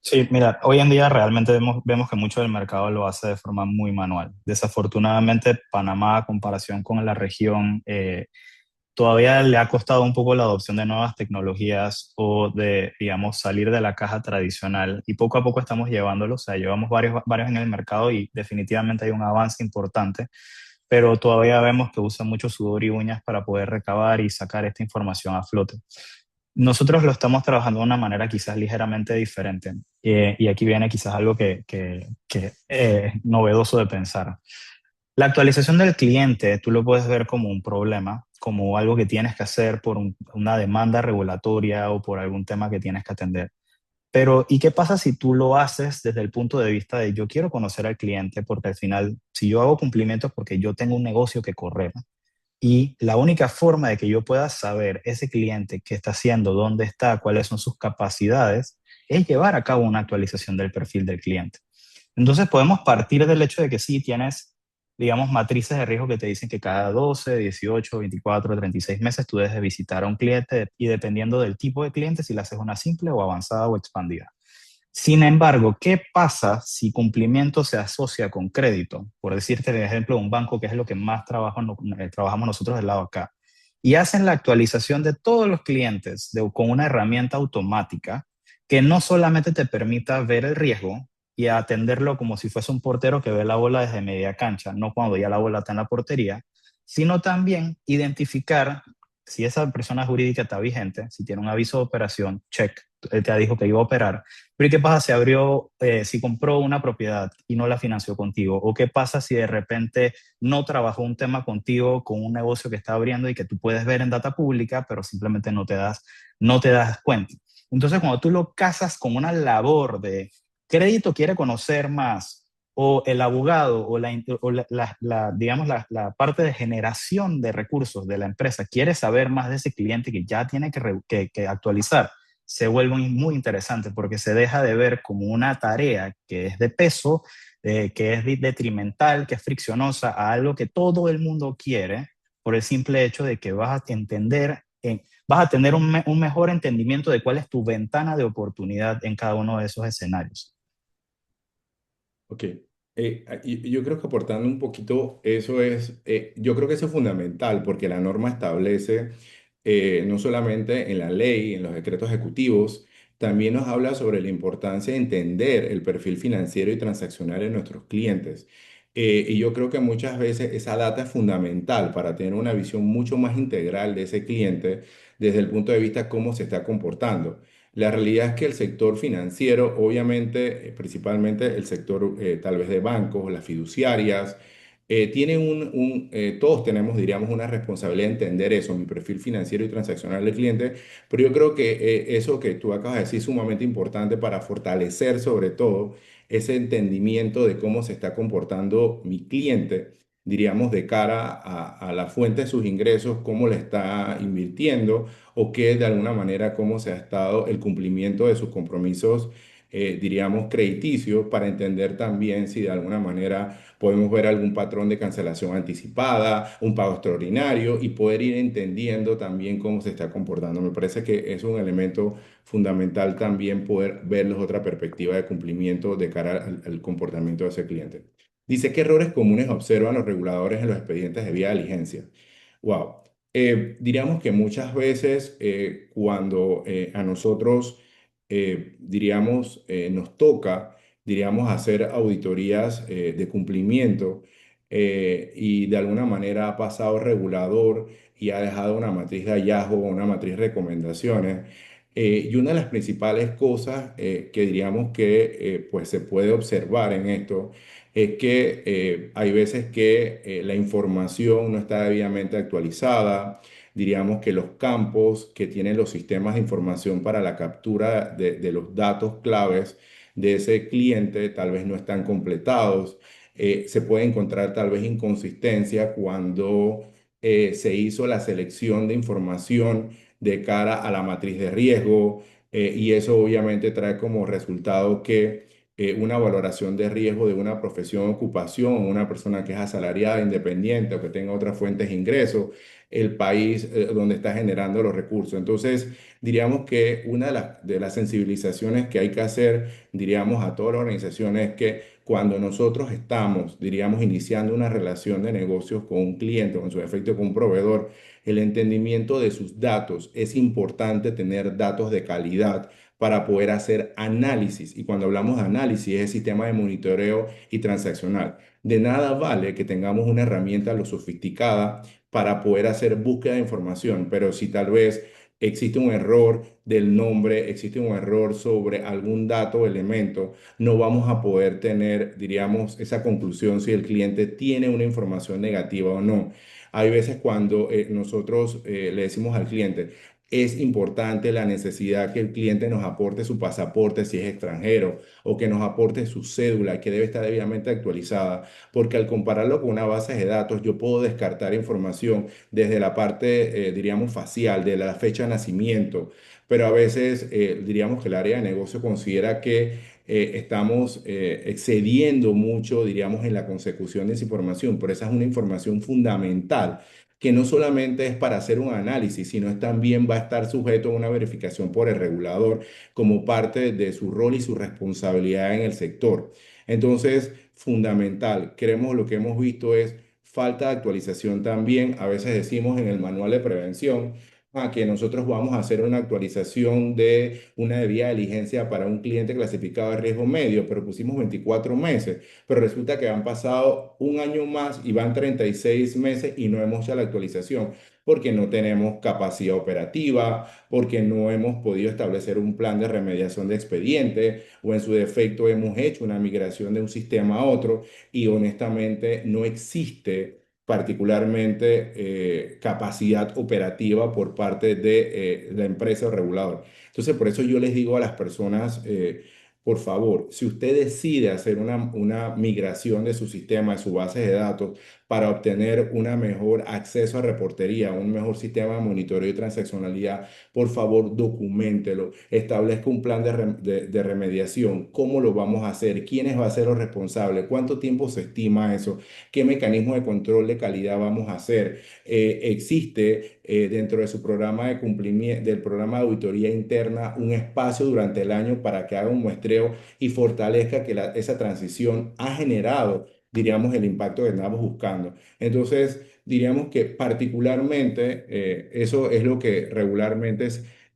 [SPEAKER 2] Sí, mira, hoy en día realmente vemos que mucho del mercado lo hace de forma muy manual. Desafortunadamente, Panamá, a comparación con la región, todavía le ha costado un poco la adopción de nuevas tecnologías o de, digamos, salir de la caja tradicional y poco a poco estamos llevándolo, o sea, llevamos varios en el mercado y definitivamente hay un avance importante, pero todavía vemos que usan mucho sudor y uñas para poder recabar y sacar esta información a flote. Nosotros lo estamos trabajando de una manera quizás ligeramente diferente y aquí viene quizás algo que es novedoso de pensar. La actualización del cliente, tú lo puedes ver como un problema, como algo que tienes que hacer por una demanda regulatoria o por algún tema que tienes que atender. Pero, ¿y qué pasa si tú lo haces desde el punto de vista de yo quiero conocer al cliente? Porque al final, si yo hago cumplimientos porque yo tengo un negocio que correr y la única forma de que yo pueda saber ese cliente qué está haciendo, dónde está, cuáles son sus capacidades, es llevar a cabo una actualización del perfil del cliente. Entonces podemos partir del hecho de que sí tienes, digamos, matrices de riesgo que te dicen que cada 12, 18, 24, 36 meses tú debes de visitar a un cliente y dependiendo del tipo de cliente, si la haces una simple o avanzada o expandida. Sin embargo, ¿qué pasa si cumplimiento se asocia con crédito? Por decirte el ejemplo de un banco que es lo que más trabajamos nosotros del lado acá. Y hacen la actualización de todos los clientes con una herramienta automática que no solamente te permita ver el riesgo y atenderlo como si fuese un portero que ve la bola desde media cancha, no cuando ya la bola está en la portería, sino también identificar si esa persona jurídica está vigente, si tiene un aviso de operación, check, él te dijo que iba a operar, pero ¿y qué pasa si si compró una propiedad y no la financió contigo? ¿O qué pasa si de repente no trabajó un tema contigo con un negocio que está abriendo y que tú puedes ver en data pública, pero simplemente no te das cuenta? Entonces, cuando tú lo casas con una labor de crédito quiere conocer más, o el abogado o digamos, la parte de generación de recursos de la empresa quiere saber más de ese cliente que ya tiene que actualizar, se vuelve muy interesante porque se deja de ver como una tarea que es de peso, que es detrimental, que es friccionosa, a algo que todo el mundo quiere por el simple hecho de que vas a entender vas a tener un mejor entendimiento de cuál es tu ventana de oportunidad en cada uno de esos escenarios.
[SPEAKER 1] Ok. Y yo creo que aportando un poquito, eso es, yo creo que eso es fundamental porque la norma establece, no solamente en la ley, en los decretos ejecutivos, también nos habla sobre la importancia de entender el perfil financiero y transaccional de nuestros clientes. Y yo creo que muchas veces esa data es fundamental para tener una visión mucho más integral de ese cliente desde el punto de vista cómo se está comportando. La realidad es que el sector financiero, obviamente, principalmente el sector tal vez de bancos, las fiduciarias, tienen todos tenemos, diríamos, una responsabilidad de entender eso, mi perfil financiero y transaccional del cliente, pero yo creo que eso que tú acabas de decir es sumamente importante para fortalecer sobre todo ese entendimiento de cómo se está comportando mi cliente, diríamos, de cara a la fuente de sus ingresos, cómo le está invirtiendo o que de alguna manera cómo se ha estado el cumplimiento de sus compromisos, diríamos, crediticios, para entender también si de alguna manera podemos ver algún patrón de cancelación anticipada, un pago extraordinario y poder ir entendiendo también cómo se está comportando. Me parece que es un elemento fundamental también poder verlos otra perspectiva de cumplimiento de cara al comportamiento de ese cliente. Dice, ¿qué errores comunes observan los reguladores en los expedientes de vía de diligencia? Wow. Diríamos que muchas veces cuando a nosotros, diríamos, nos toca, diríamos, hacer auditorías de cumplimiento y de alguna manera ha pasado regulador y ha dejado una matriz de hallazgo o una matriz de recomendaciones. Y una de las principales cosas que diríamos que pues se puede observar en esto es que hay veces que la información no está debidamente actualizada, diríamos que los campos que tienen los sistemas de información para la captura de los datos claves de ese cliente tal vez no están completados. Se puede encontrar tal vez inconsistencia cuando se hizo la selección de información de cara a la matriz de riesgo, y eso obviamente trae como resultado que una valoración de riesgo de una profesión, ocupación, una persona que es asalariada, independiente o que tenga otras fuentes de ingresos, el país donde está generando los recursos. Entonces, diríamos que una de las sensibilizaciones que hay que hacer, diríamos, a todas las organizaciones es que cuando nosotros estamos, diríamos, iniciando una relación de negocios con un cliente o en su efecto con un proveedor, el entendimiento de sus datos. Es importante tener datos de calidad para poder hacer análisis. Y cuando hablamos de análisis, es el sistema de monitoreo y transaccional. De nada vale que tengamos una herramienta lo sofisticada para poder hacer búsqueda de información, pero si tal vez existe un error del nombre, existe un error sobre algún dato o elemento, no vamos a poder tener, diríamos, esa conclusión si el cliente tiene una información negativa o no. Hay veces cuando nosotros le decimos al cliente, es importante la necesidad que el cliente nos aporte su pasaporte si es extranjero o que nos aporte su cédula que debe estar debidamente actualizada, porque al compararlo con una base de datos yo puedo descartar información desde la parte, diríamos, facial, de la fecha de nacimiento, pero a veces diríamos que el área de negocio considera que estamos excediendo mucho, diríamos, en la consecución de esa información, pero esa es una información fundamental que no solamente es para hacer un análisis, sino es también va a estar sujeto a una verificación por el regulador como parte de su rol y su responsabilidad en el sector. Entonces, fundamental, creemos lo que hemos visto es falta de actualización también. A veces decimos en el manual de prevención que nosotros vamos a hacer una actualización de una debida diligencia para un cliente clasificado de riesgo medio, pero pusimos 24 meses, pero resulta que han pasado un año más y van 36 meses y no hemos hecho la actualización porque no tenemos capacidad operativa, porque no hemos podido establecer un plan de remediación de expediente o en su defecto hemos hecho una migración de un sistema a otro y honestamente no existe particularmente capacidad operativa por parte de la empresa o regulador. Entonces, por eso yo les digo a las personas, por favor, si usted decide hacer una migración de su sistema, de su base de datos, para obtener un mejor acceso a reportería, un mejor sistema de monitoreo y transaccionalidad, por favor, documentelo, establezca un plan de remediación, cómo lo vamos a hacer, quiénes va a ser los responsables, cuánto tiempo se estima eso, qué mecanismo de control de calidad vamos a hacer. Existe dentro de su programa de cumplimiento, del programa de auditoría interna, un espacio durante el año para que haga un muestreo y fortalezca que esa transición ha generado, diríamos, el impacto que estamos buscando. Entonces, diríamos que particularmente eso es lo que regularmente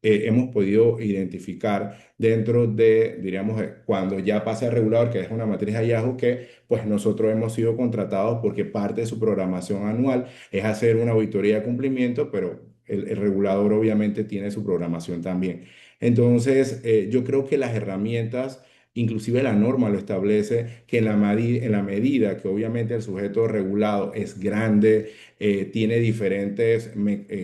[SPEAKER 1] hemos podido identificar dentro de, diríamos, cuando ya pasa el regulador, que es una matriz de hallazgo que pues nosotros hemos sido contratados porque parte de su programación anual es hacer una auditoría de cumplimiento, pero el regulador obviamente tiene su programación también. Entonces, yo creo que las herramientas, inclusive la norma lo establece, que en la medida que obviamente el sujeto regulado es grande, tiene diferentes,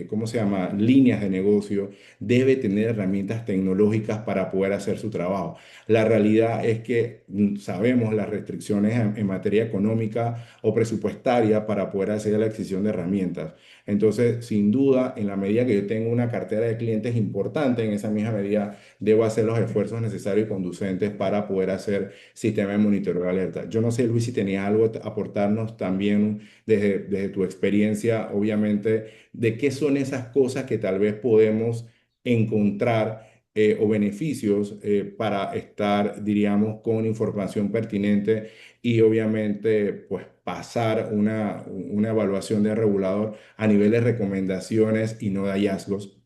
[SPEAKER 1] ¿cómo se llama?, líneas de negocio, debe tener herramientas tecnológicas para poder hacer su trabajo. La realidad es que sabemos las restricciones en materia económica o presupuestaria para poder hacer la adquisición de herramientas. Entonces, sin duda, en la medida que yo tengo una cartera de clientes importante, en esa misma medida debo hacer los esfuerzos necesarios y conducentes para poder hacer sistema de monitoreo de alerta. Yo no sé, Luis, si tenía algo a aportarnos también desde tu experiencia, obviamente, de qué son esas cosas que tal vez podemos encontrar o beneficios para estar, diríamos, con información pertinente y obviamente, pues pasar una evaluación de regulador a nivel de recomendaciones y no de hallazgos.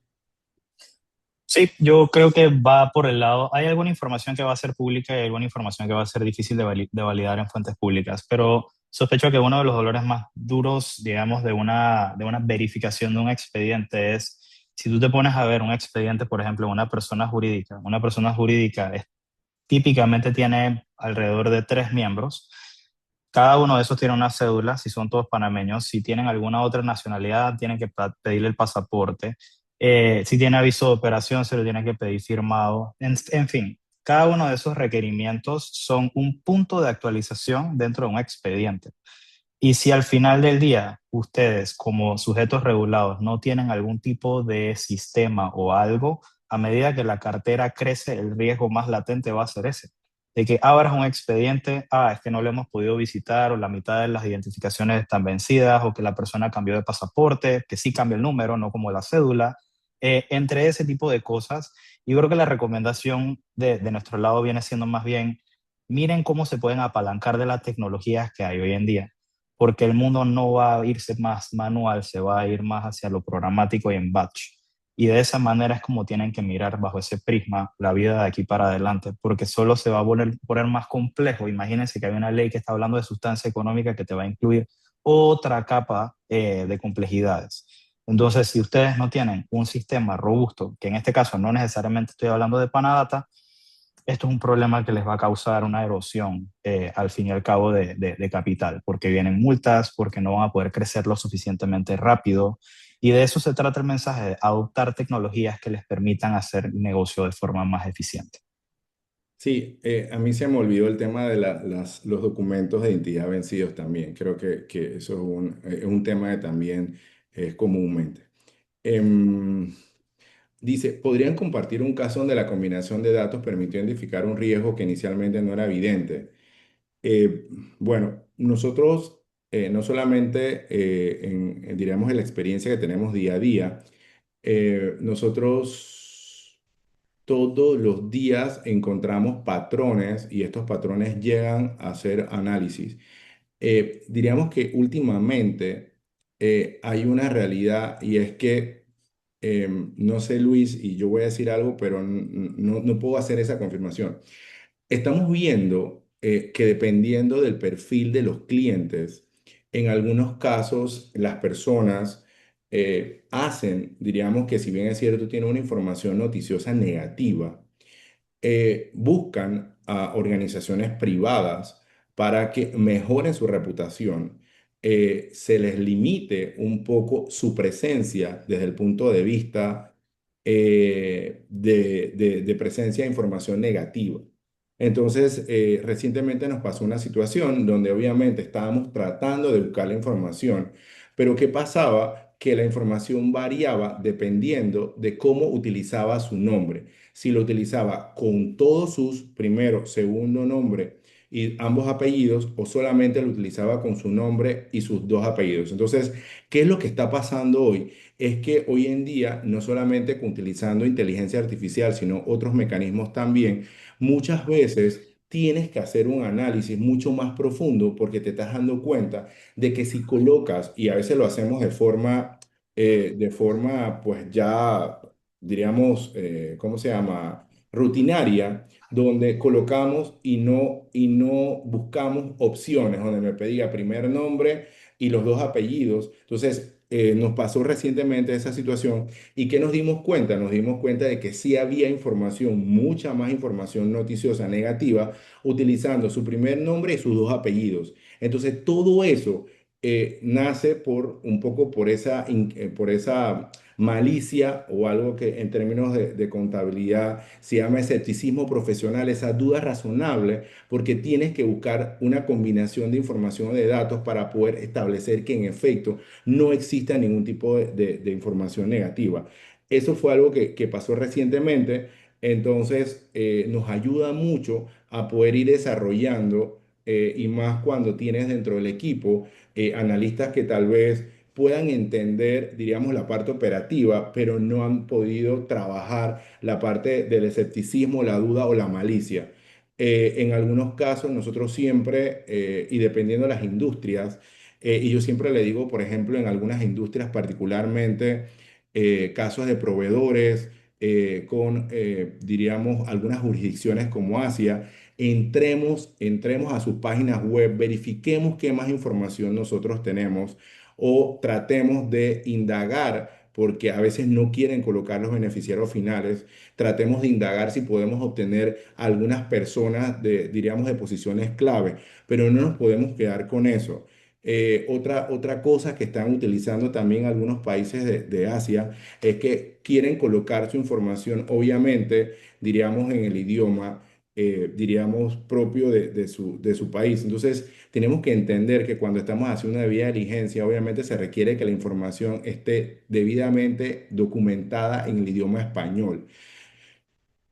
[SPEAKER 2] Sí, yo creo que va por el lado, hay alguna información que va a ser pública y hay alguna información que va a ser difícil de validar en fuentes públicas, pero sospecho que uno de los dolores más duros, digamos, de una verificación de un expediente es, si tú te pones a ver un expediente, por ejemplo, de una persona jurídica típicamente tiene alrededor de 3 miembros. Cada uno de esos tiene una cédula, si son todos panameños. Si tienen alguna otra nacionalidad, tienen que pedirle el pasaporte. Si tiene aviso de operación, se lo tienen que pedir firmado. En fin, cada uno de esos requerimientos son un punto de actualización dentro de un expediente. Y si al final del día ustedes como sujetos regulados no tienen algún tipo de sistema o algo, a medida que la cartera crece, el riesgo más latente va a ser ese. De que abras un expediente, es que no lo hemos podido visitar o la mitad de las identificaciones están vencidas o que la persona cambió de pasaporte, que sí cambia el número, no como la cédula. Entre ese tipo de cosas, yo creo que la recomendación de nuestro lado viene siendo más bien, miren cómo se pueden apalancar de las tecnologías que hay hoy en día porque el mundo no va a irse más manual, se va a ir más hacia lo programático y en batch. Y de esa manera es como tienen que mirar bajo ese prisma la vida de aquí para adelante, porque solo se va a poner más complejo. Imagínense que hay una ley que está hablando de sustancia económica que te va a incluir otra capa de complejidades. Entonces, si ustedes no tienen un sistema robusto, que en este caso no necesariamente estoy hablando de Panadata, esto es un problema que les va a causar una erosión al fin y al cabo de capital, porque vienen multas, porque no van a poder crecer lo suficientemente rápido. Y de eso se trata el mensaje, de adoptar tecnologías que les permitan hacer negocio de forma más eficiente.
[SPEAKER 1] Sí, a mí se me olvidó el tema de los documentos de identidad vencidos también. Creo que eso es un tema que también es comúnmente. Em, Dice, ¿podrían compartir un caso donde la combinación de datos permitió identificar un riesgo que inicialmente no era evidente? Eh, bueno, nosotros no solamente diríamos, en la experiencia que tenemos día a día, nosotros todos los días encontramos patrones y estos patrones llegan a hacer análisis. Diríamos que últimamente hay una realidad y es que, no sé Luis, y yo voy a decir algo, pero no puedo hacer esa confirmación. Estamos viendo que dependiendo del perfil de los clientes, en algunos casos las personas hacen, diríamos que si bien es cierto, tiene una información noticiosa negativa, buscan a organizaciones privadas para que mejoren su reputación, se les limite un poco su presencia desde el punto de vista de presencia de información negativa. Entonces, recientemente nos pasó una situación donde obviamente estábamos tratando de buscar la información, pero ¿qué pasaba? Que la información variaba dependiendo de cómo utilizaba su nombre. Si lo utilizaba con todos sus primero, segundo nombre y ambos apellidos, o solamente lo utilizaba con su nombre y sus dos apellidos. Entonces, ¿qué es lo que está pasando hoy? Es que hoy en día, no solamente utilizando inteligencia artificial, sino otros mecanismos también, muchas veces tienes que hacer un análisis mucho más profundo porque te estás dando cuenta de que si colocas, y a veces lo hacemos de forma pues ya, diríamos, ¿cómo se llama? Rutinaria, donde colocamos y no buscamos opciones, donde me pedía primer nombre y los dos apellidos. Entonces, nos pasó recientemente esa situación. ¿Y qué nos dimos cuenta? Nos dimos cuenta de que sí había información, mucha más información noticiosa negativa, utilizando su primer nombre y sus dos apellidos. Entonces, todo eso nace por un poco por esa malicia o algo que en términos de contabilidad se llama escepticismo profesional, esa duda razonable, porque tienes que buscar una combinación de información o de datos para poder establecer que en efecto no exista ningún tipo de información negativa. Eso fue algo que pasó recientemente, entonces nos ayuda mucho a poder ir desarrollando, y más cuando tienes dentro del equipo analistas que tal vez puedan entender, diríamos, la parte operativa, pero no han podido trabajar la parte del escepticismo, la duda o la malicia. En algunos casos, nosotros siempre, y dependiendo de las industrias, y yo siempre le digo, por ejemplo, en algunas industrias particularmente, casos de proveedores diríamos, algunas jurisdicciones como Asia, entremos a sus páginas web, verifiquemos qué más información nosotros tenemos o tratemos de indagar, porque a veces no quieren colocar los beneficiarios finales, tratemos de indagar si podemos obtener algunas personas diríamos, de posiciones clave, pero no nos podemos quedar con eso. Otra cosa que están utilizando también algunos países de Asia es que quieren colocar su información, obviamente, diríamos, en el idioma, diríamos, propio de su país. Entonces, tenemos que entender que cuando estamos haciendo una debida diligencia, obviamente se requiere que la información esté debidamente documentada en el idioma español.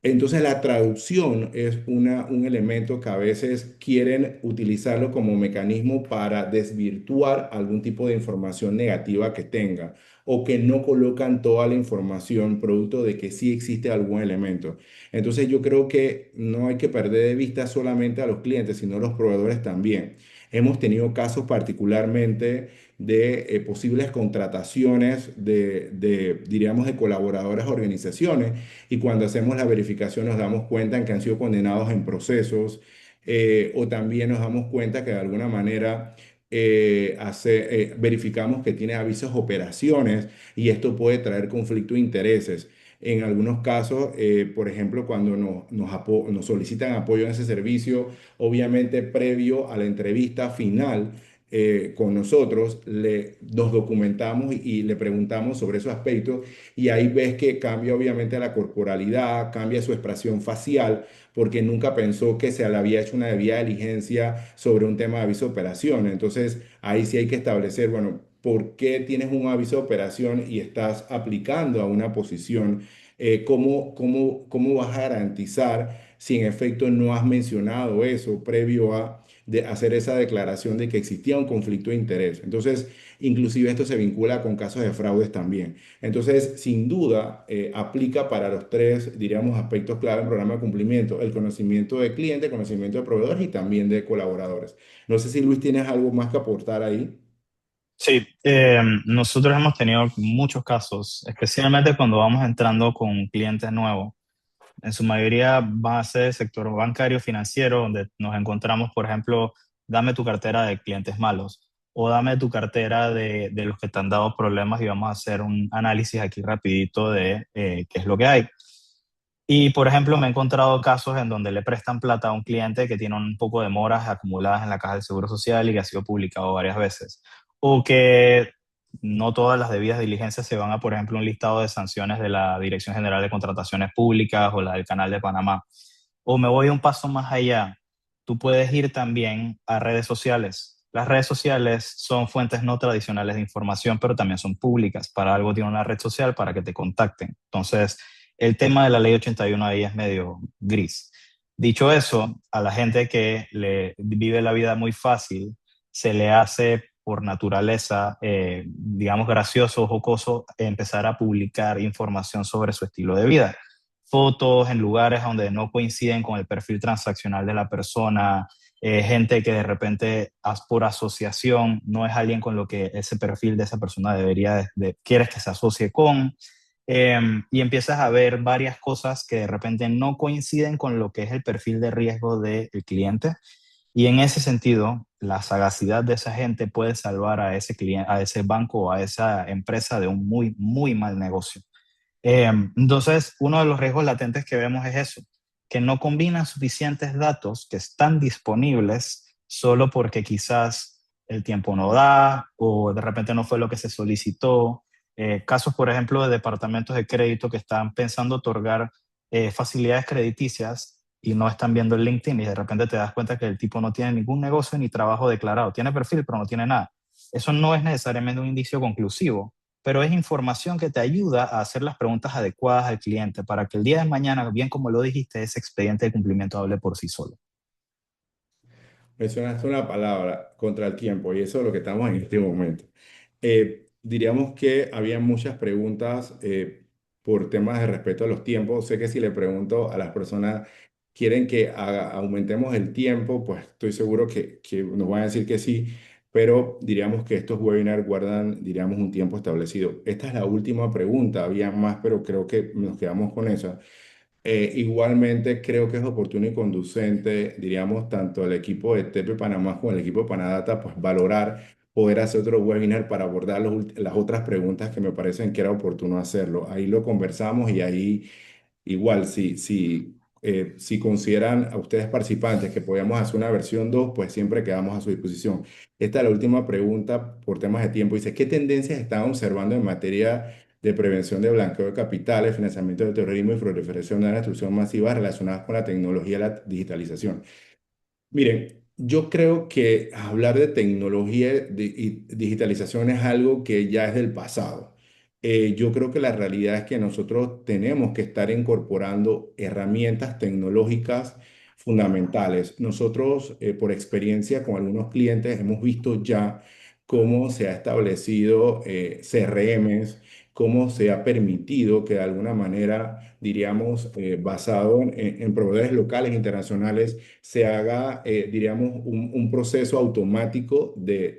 [SPEAKER 1] Entonces la traducción es un elemento que a veces quieren utilizarlo como mecanismo para desvirtuar algún tipo de información negativa que tenga o que no colocan toda la información producto de que sí existe algún elemento. Entonces yo creo que no hay que perder de vista solamente a los clientes, sino a los proveedores también. Hemos tenido casos particularmente de posibles contrataciones diríamos, de colaboradoras a organizaciones y cuando hacemos la verificación nos damos cuenta en que han sido condenados en procesos, o también nos damos cuenta que de alguna manera verificamos que tiene avisos de operaciones y esto puede traer conflicto de intereses. En algunos casos, por ejemplo, cuando nos solicitan apoyo en ese servicio, obviamente previo a la entrevista final, con nosotros, nos documentamos y le preguntamos sobre esos aspectos y ahí ves que cambia obviamente la corporalidad, cambia su expresión facial, porque nunca pensó que se le había hecho una debida diligencia sobre un tema de aviso de operación. Entonces, ahí sí hay que establecer, bueno, ¿por qué tienes un aviso de operación y estás aplicando a una posición? ¿Cómo vas a garantizar si en efecto no has mencionado eso previo a de hacer esa declaración de que existía un conflicto de interés? Entonces, inclusive esto se vincula con casos de fraudes también. Entonces, sin duda, aplica para los tres, diríamos, aspectos clave del programa de cumplimiento: el conocimiento de cliente, el conocimiento de proveedores y también de colaboradores. No sé si Luis tienes algo más que aportar ahí.
[SPEAKER 2] Sí, nosotros hemos tenido muchos casos, especialmente cuando vamos entrando con clientes nuevos. En su mayoría van a ser sector bancario, financiero, donde nos encontramos, por ejemplo, dame tu cartera de clientes malos o dame tu cartera de los que te han dado problemas y vamos a hacer un análisis aquí rapidito de qué es lo que hay. Y, por ejemplo, me he encontrado casos en donde le prestan plata a un cliente que tiene un poco de moras acumuladas en la caja del Seguro Social y que ha sido publicado varias veces. O que no todas las debidas diligencias se van a, por ejemplo, un listado de sanciones de la Dirección General de Contrataciones Públicas o la del Canal de Panamá. O me voy un paso más allá, tú puedes ir también a redes sociales. Las redes sociales son fuentes no tradicionales de información, pero también son públicas. Para algo tiene una red social para que te contacten. Entonces, el tema de la ley 81 ahí es medio gris. Dicho eso, a la gente que le vive la vida muy fácil, se le hace por naturaleza, digamos, gracioso o jocoso empezar a publicar información sobre su estilo de vida, fotos en lugares donde no coinciden con el perfil transaccional de la persona, gente que de repente por asociación no es alguien con lo que ese perfil de esa persona debería quieres que se asocie con. Y empiezas a ver varias cosas que de repente no coinciden con lo que es el perfil de riesgo del cliente. Y en ese sentido, la sagacidad de esa gente puede salvar a ese cliente, a ese banco o a esa empresa de un muy, muy mal negocio. Entonces, uno de los riesgos latentes que vemos es eso, que no combinan suficientes datos que están disponibles solo porque quizás el tiempo no da o de repente no fue lo que se solicitó. Casos, por ejemplo, de departamentos de crédito que están pensando otorgar facilidades crediticias y no están viendo el LinkedIn y de repente te das cuenta que el tipo no tiene ningún negocio ni trabajo declarado. Tiene perfil, pero no tiene nada. Eso no es necesariamente un indicio conclusivo, pero es información que te ayuda a hacer las preguntas adecuadas al cliente para que el día de mañana, bien como lo dijiste, ese expediente de cumplimiento hable por sí solo.
[SPEAKER 1] Mencionaste una palabra, contra el tiempo, y eso es lo que estamos en este momento. Diríamos que había muchas preguntas por temas de respeto a los tiempos. Sé que si le pregunto a las personas, ¿quieren que aumentemos el tiempo? Pues estoy seguro que nos van a decir que sí, pero diríamos que estos webinars guardan, diríamos, un tiempo establecido. Esta es la última pregunta, había más, pero creo que nos quedamos con esa. Igualmente creo que es oportuno y conducente, diríamos, tanto el equipo de TP Panamá como el equipo de Panadata, pues valorar poder hacer otro webinar para abordar las otras preguntas que me parecen que era oportuno hacerlo. Ahí lo conversamos y ahí igual, si consideran a ustedes participantes que podamos hacer una versión 2 pues siempre quedamos a su disposición. Esta es la última pregunta por temas de tiempo. Dice, ¿qué tendencias están observando en materia de prevención de blanqueo de capitales, financiamiento del terrorismo y proliferación de la destrucción masiva relacionadas con la tecnología y la digitalización? Miren, yo creo que hablar de tecnología y digitalización es algo que ya es del pasado. Yo creo que la realidad es que nosotros tenemos que estar incorporando herramientas tecnológicas fundamentales. Nosotros, por experiencia con algunos clientes, hemos visto ya cómo se ha establecido CRMs, cómo se ha permitido que de alguna manera, diríamos, basado en proveedores locales e internacionales, se haga, diríamos, un proceso automático de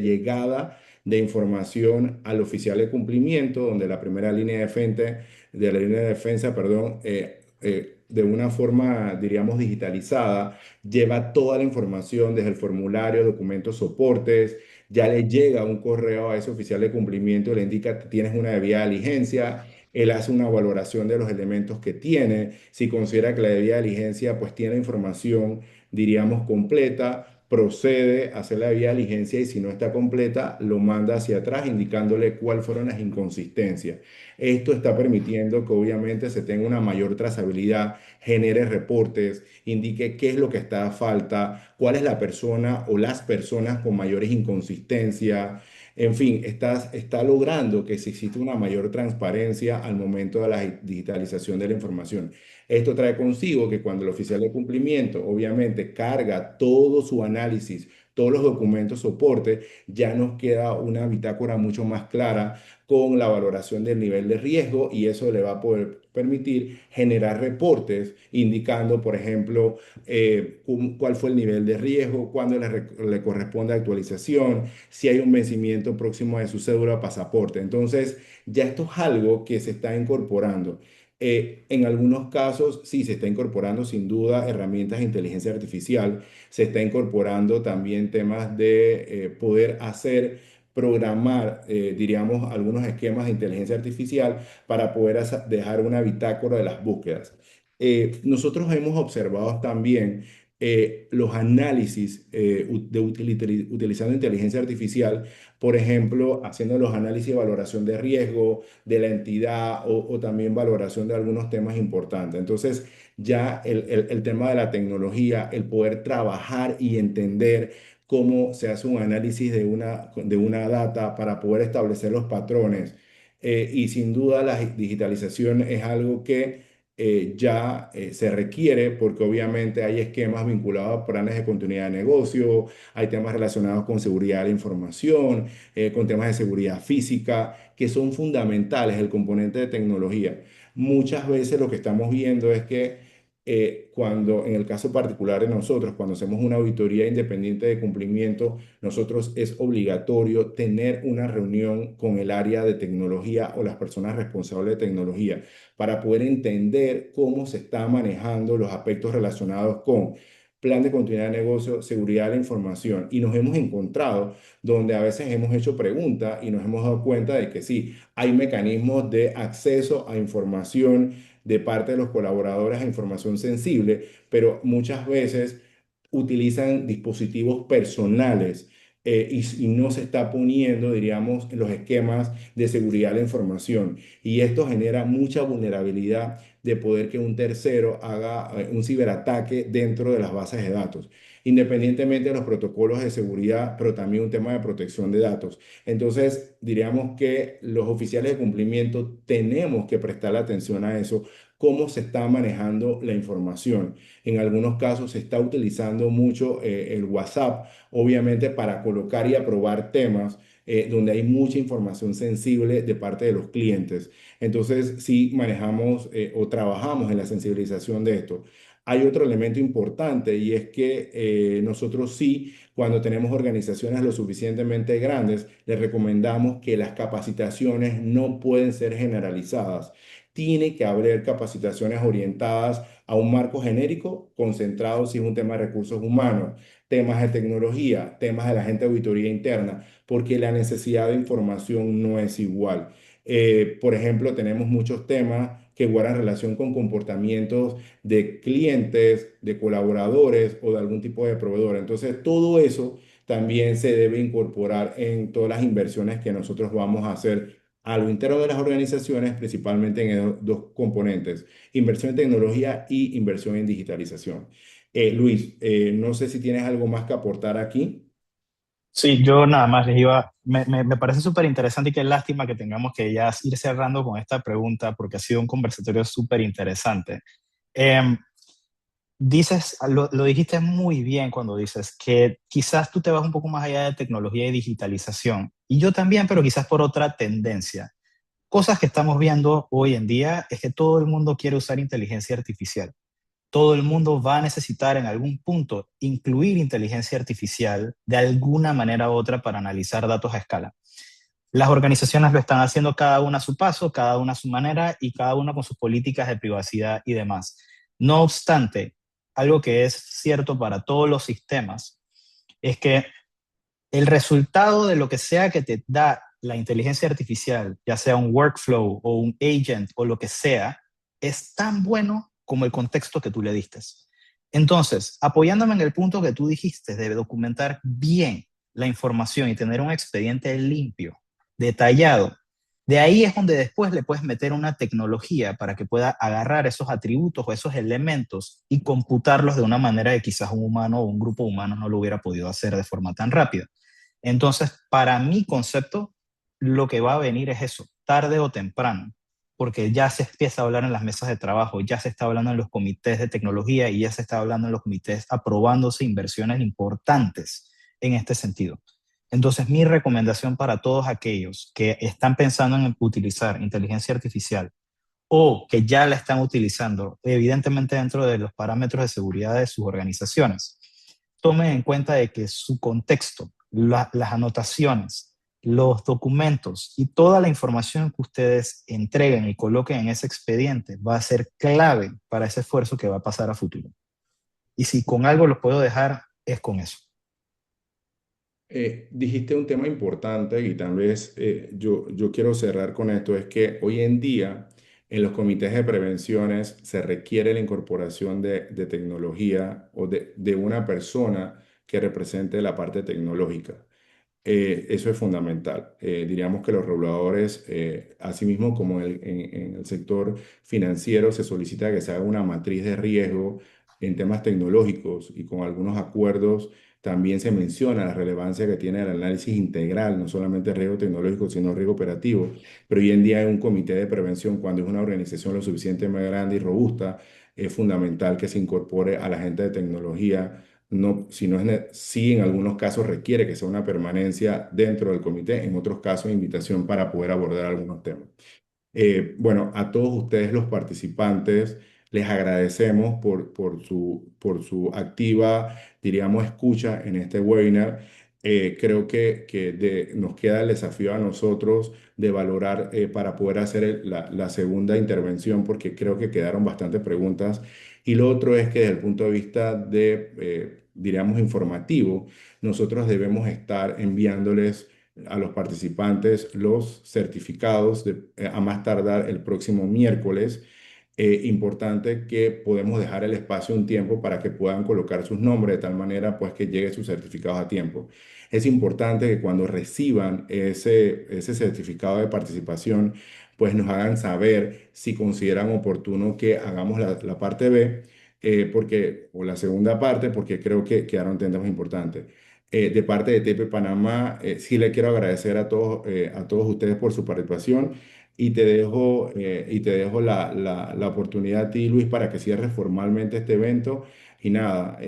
[SPEAKER 1] llegada de información al oficial de cumplimiento, donde la primera línea de de la línea de defensa, perdón, de una forma, diríamos, digitalizada, lleva toda la información desde el formulario, documentos, soportes, ya le llega un correo a ese oficial de cumplimiento, le indica que tienes una debida diligencia, él hace una valoración de los elementos que tiene, si considera que la debida diligencia pues tiene información, diríamos, completa, procede a hacer la debida diligencia y si no está completa, lo manda hacia atrás indicándole cuáles fueron las inconsistencias. Esto está permitiendo que obviamente se tenga una mayor trazabilidad, genere reportes, indique qué es lo que está a falta, cuál es la persona o las personas con mayores inconsistencias. En fin, está logrando que se exista una mayor transparencia al momento de la digitalización de la información. Esto trae consigo que cuando el oficial de cumplimiento obviamente carga todo su análisis, todos los documentos soporte, ya nos queda una bitácora mucho más clara con la valoración del nivel de riesgo y eso le va a poder permitir generar reportes indicando, por ejemplo, cuál fue el nivel de riesgo, cuándo le corresponde actualización, si hay un vencimiento próximo de su cédula o pasaporte. Entonces, ya esto es algo que se está incorporando. En algunos casos, sí, se está incorporando sin duda herramientas de inteligencia artificial, se está incorporando también temas de poder hacer, programar, diríamos, algunos esquemas de inteligencia artificial para poder dejar una bitácora de las búsquedas. Nosotros hemos observado también los análisis utilizando inteligencia artificial, por ejemplo, haciendo los análisis de valoración de riesgo de la entidad o también valoración de algunos temas importantes. Entonces, ya el tema de la tecnología, el poder trabajar y entender cómo se hace un análisis de una data para poder establecer los patrones. Y sin duda la digitalización es algo que se requiere porque obviamente hay esquemas vinculados a planes de continuidad de negocio, hay temas relacionados con seguridad de la información, con temas de seguridad física, que son fundamentales, el componente de tecnología. Muchas veces lo que estamos viendo es que cuando, en el caso particular de nosotros, cuando hacemos una auditoría independiente de cumplimiento, nosotros es obligatorio tener una reunión con el área de tecnología o las personas responsables de tecnología para poder entender cómo se está manejando los aspectos relacionados con plan de continuidad de negocio, seguridad de la información. Y nos hemos encontrado donde a veces hemos hecho preguntas y nos hemos dado cuenta de que sí, hay mecanismos de acceso a información de parte de los colaboradores a información sensible, pero muchas veces utilizan dispositivos personales y no se está poniendo, diríamos, los esquemas de seguridad de la información. Y esto genera mucha vulnerabilidad de poder que un tercero haga un ciberataque dentro de las bases de datos, independientemente de los protocolos de seguridad, pero también un tema de protección de datos. Entonces, diríamos que los oficiales de cumplimiento tenemos que prestar atención a eso, cómo se está manejando la información. En algunos casos se está utilizando mucho el WhatsApp, obviamente para colocar y aprobar temas donde hay mucha información sensible de parte de los clientes. Entonces, sí manejamos o trabajamos en la sensibilización de esto. Hay otro elemento importante y es que nosotros sí, cuando tenemos organizaciones lo suficientemente grandes, les recomendamos que las capacitaciones no pueden ser generalizadas. Tiene que haber capacitaciones orientadas a un marco genérico concentrado si es un tema de recursos humanos, temas de tecnología, temas de la gente de auditoría interna, porque la necesidad de información no es igual. Por ejemplo, tenemos muchos temas que guardan relación con comportamientos de clientes, de colaboradores o de algún tipo de proveedor. Entonces, todo eso también se debe incorporar en todas las inversiones que nosotros vamos a hacer a lo interno de las organizaciones, principalmente en dos componentes, inversión en tecnología y inversión en digitalización. Luis, no sé si tienes algo más que aportar aquí.
[SPEAKER 2] Sí, yo nada más les iba, me parece súper interesante y qué lástima que tengamos que ya ir cerrando con esta pregunta porque ha sido un conversatorio súper interesante. Em, lo dijiste muy bien cuando dices que quizás tú te vas un poco más allá de tecnología y digitalización, y yo también, pero quizás por otra tendencia. Cosas que estamos viendo hoy en día es que todo el mundo quiere usar inteligencia artificial. Todo el mundo va a necesitar en algún punto incluir inteligencia artificial de alguna manera u otra para analizar datos a escala. Las organizaciones lo están haciendo cada una a su paso, cada una a su manera y cada una con sus políticas de privacidad y demás. No obstante, algo que es cierto para todos los sistemas es que el resultado de lo que sea que te da la inteligencia artificial, ya sea un workflow o un agent o lo que sea, es tan bueno como el contexto que tú le diste. Entonces, apoyándome en el punto que tú dijiste de documentar bien la información y tener un expediente limpio, detallado, de ahí es donde después le puedes meter una tecnología para que pueda agarrar esos atributos o esos elementos y computarlos de una manera que quizás un humano o un grupo humano no lo hubiera podido hacer de forma tan rápida. Entonces, para mi concepto, lo que va a venir es eso, tarde o temprano, porque ya se empieza a hablar en las mesas de trabajo, ya se está hablando en los comités de tecnología y ya se está hablando en los comités aprobándose inversiones importantes en este sentido. Entonces, mi recomendación para todos aquellos que están pensando en utilizar inteligencia artificial o que ya la están utilizando, evidentemente dentro de los parámetros de seguridad de sus organizaciones, tomen en cuenta de que su contexto, las anotaciones, los documentos y toda la información que ustedes entreguen y coloquen en ese expediente va a ser clave para ese esfuerzo que va a pasar a futuro. Y si con algo los puedo dejar, es con eso.
[SPEAKER 1] Dijiste un tema importante y tal vez yo quiero cerrar con esto, es que hoy en día En los comités de prevenciones se requiere la incorporación de tecnología o de una persona que represente la parte tecnológica. Eso es fundamental. Diríamos que los reguladores, asimismo como en el sector financiero, se solicita que se haga una matriz de riesgo en temas tecnológicos y con algunos acuerdos también se menciona la relevancia que tiene el análisis integral, no solamente riesgo tecnológico, sino riesgo operativo. Pero hoy en día hay un comité de prevención, cuando es una organización lo suficientemente grande y robusta, es fundamental que se incorpore a la gente de tecnología. No, si no es, sí, en algunos casos requiere que sea una permanencia dentro del comité, en otros casos invitación para poder abordar algunos temas. Bueno, a todos ustedes los participantes les agradecemos por su activa, diríamos, escucha en este webinar. Creo que nos queda el desafío a nosotros de valorar para poder hacer la segunda intervención, porque creo que quedaron bastantes preguntas. Y lo otro es que desde el punto de vista de, diríamos, informativo, nosotros debemos estar enviándoles a los participantes los certificados a más tardar el próximo miércoles. Importante que podemos dejar el espacio un tiempo para que puedan colocar sus nombres de tal manera pues que llegue sus certificados a tiempo. Es importante que cuando reciban ese certificado de participación pues nos hagan saber si consideran oportuno que hagamos la parte B, o la segunda parte, porque creo que quedaron temas importantes. De parte de TP Panamá, sí le quiero agradecer a todos ustedes por su participación y te dejo la oportunidad a ti, Luis, para que cierres formalmente este evento y nada,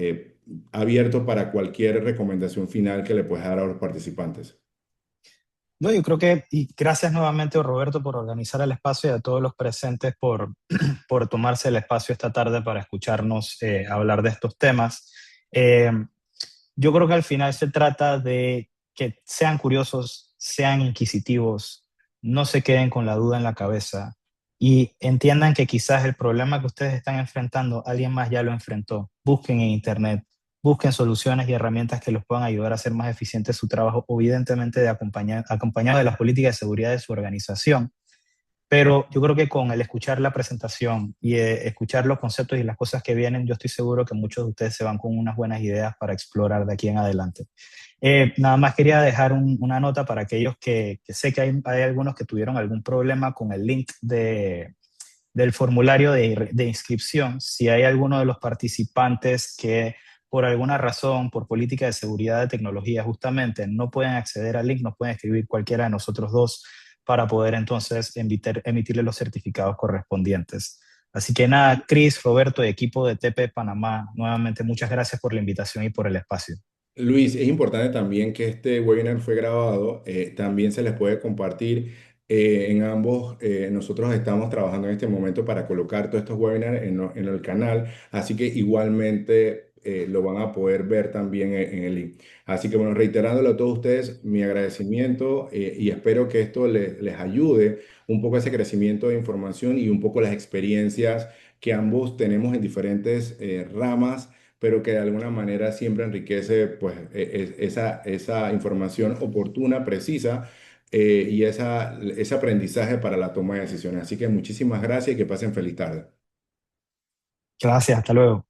[SPEAKER 1] abierto para cualquier recomendación final que le puedas dar a los participantes.
[SPEAKER 2] No, yo creo que, y gracias nuevamente, Roberto, por organizar el espacio y a todos los presentes por tomarse el espacio esta tarde para escucharnos hablar de estos temas. Eh, yo creo que al final se trata de que sean curiosos, sean inquisitivos, no se queden con la duda en la cabeza y entiendan que quizás el problema que ustedes están enfrentando, alguien más ya lo enfrentó. Busquen en Internet, busquen soluciones y herramientas que los puedan ayudar a hacer más eficiente su trabajo, evidentemente acompañado de las políticas de seguridad de su organización. Pero yo creo que con el escuchar la presentación y escuchar los conceptos y las cosas que vienen, yo estoy seguro que muchos de ustedes se van con unas buenas ideas para explorar de aquí en adelante. Nada más quería dejar una nota para aquellos que sé que hay algunos que tuvieron algún problema con el link del formulario de inscripción. Si hay alguno de los participantes que por alguna razón, por política de seguridad de tecnología, justamente no pueden acceder al link, nos pueden escribir cualquiera de nosotros dos para poder entonces emitirle los certificados correspondientes. Así que nada, Chris, Roberto y equipo de TP Panamá, nuevamente muchas gracias por la invitación y por el espacio.
[SPEAKER 1] Luis, es importante también que este webinar fue grabado, también se les puede compartir en ambos. Nosotros estamos trabajando en este momento para colocar todos estos webinars en el canal, así que igualmente lo van a poder ver también en el link. Así que bueno, reiterándole a todos ustedes mi agradecimiento y espero que esto les ayude un poco a ese crecimiento de información y un poco las experiencias que ambos tenemos en diferentes ramas, pero que de alguna manera siempre enriquece pues, esa información oportuna, precisa, y ese aprendizaje para la toma de decisiones. Así que muchísimas gracias y que pasen feliz tarde.
[SPEAKER 2] Gracias, hasta luego.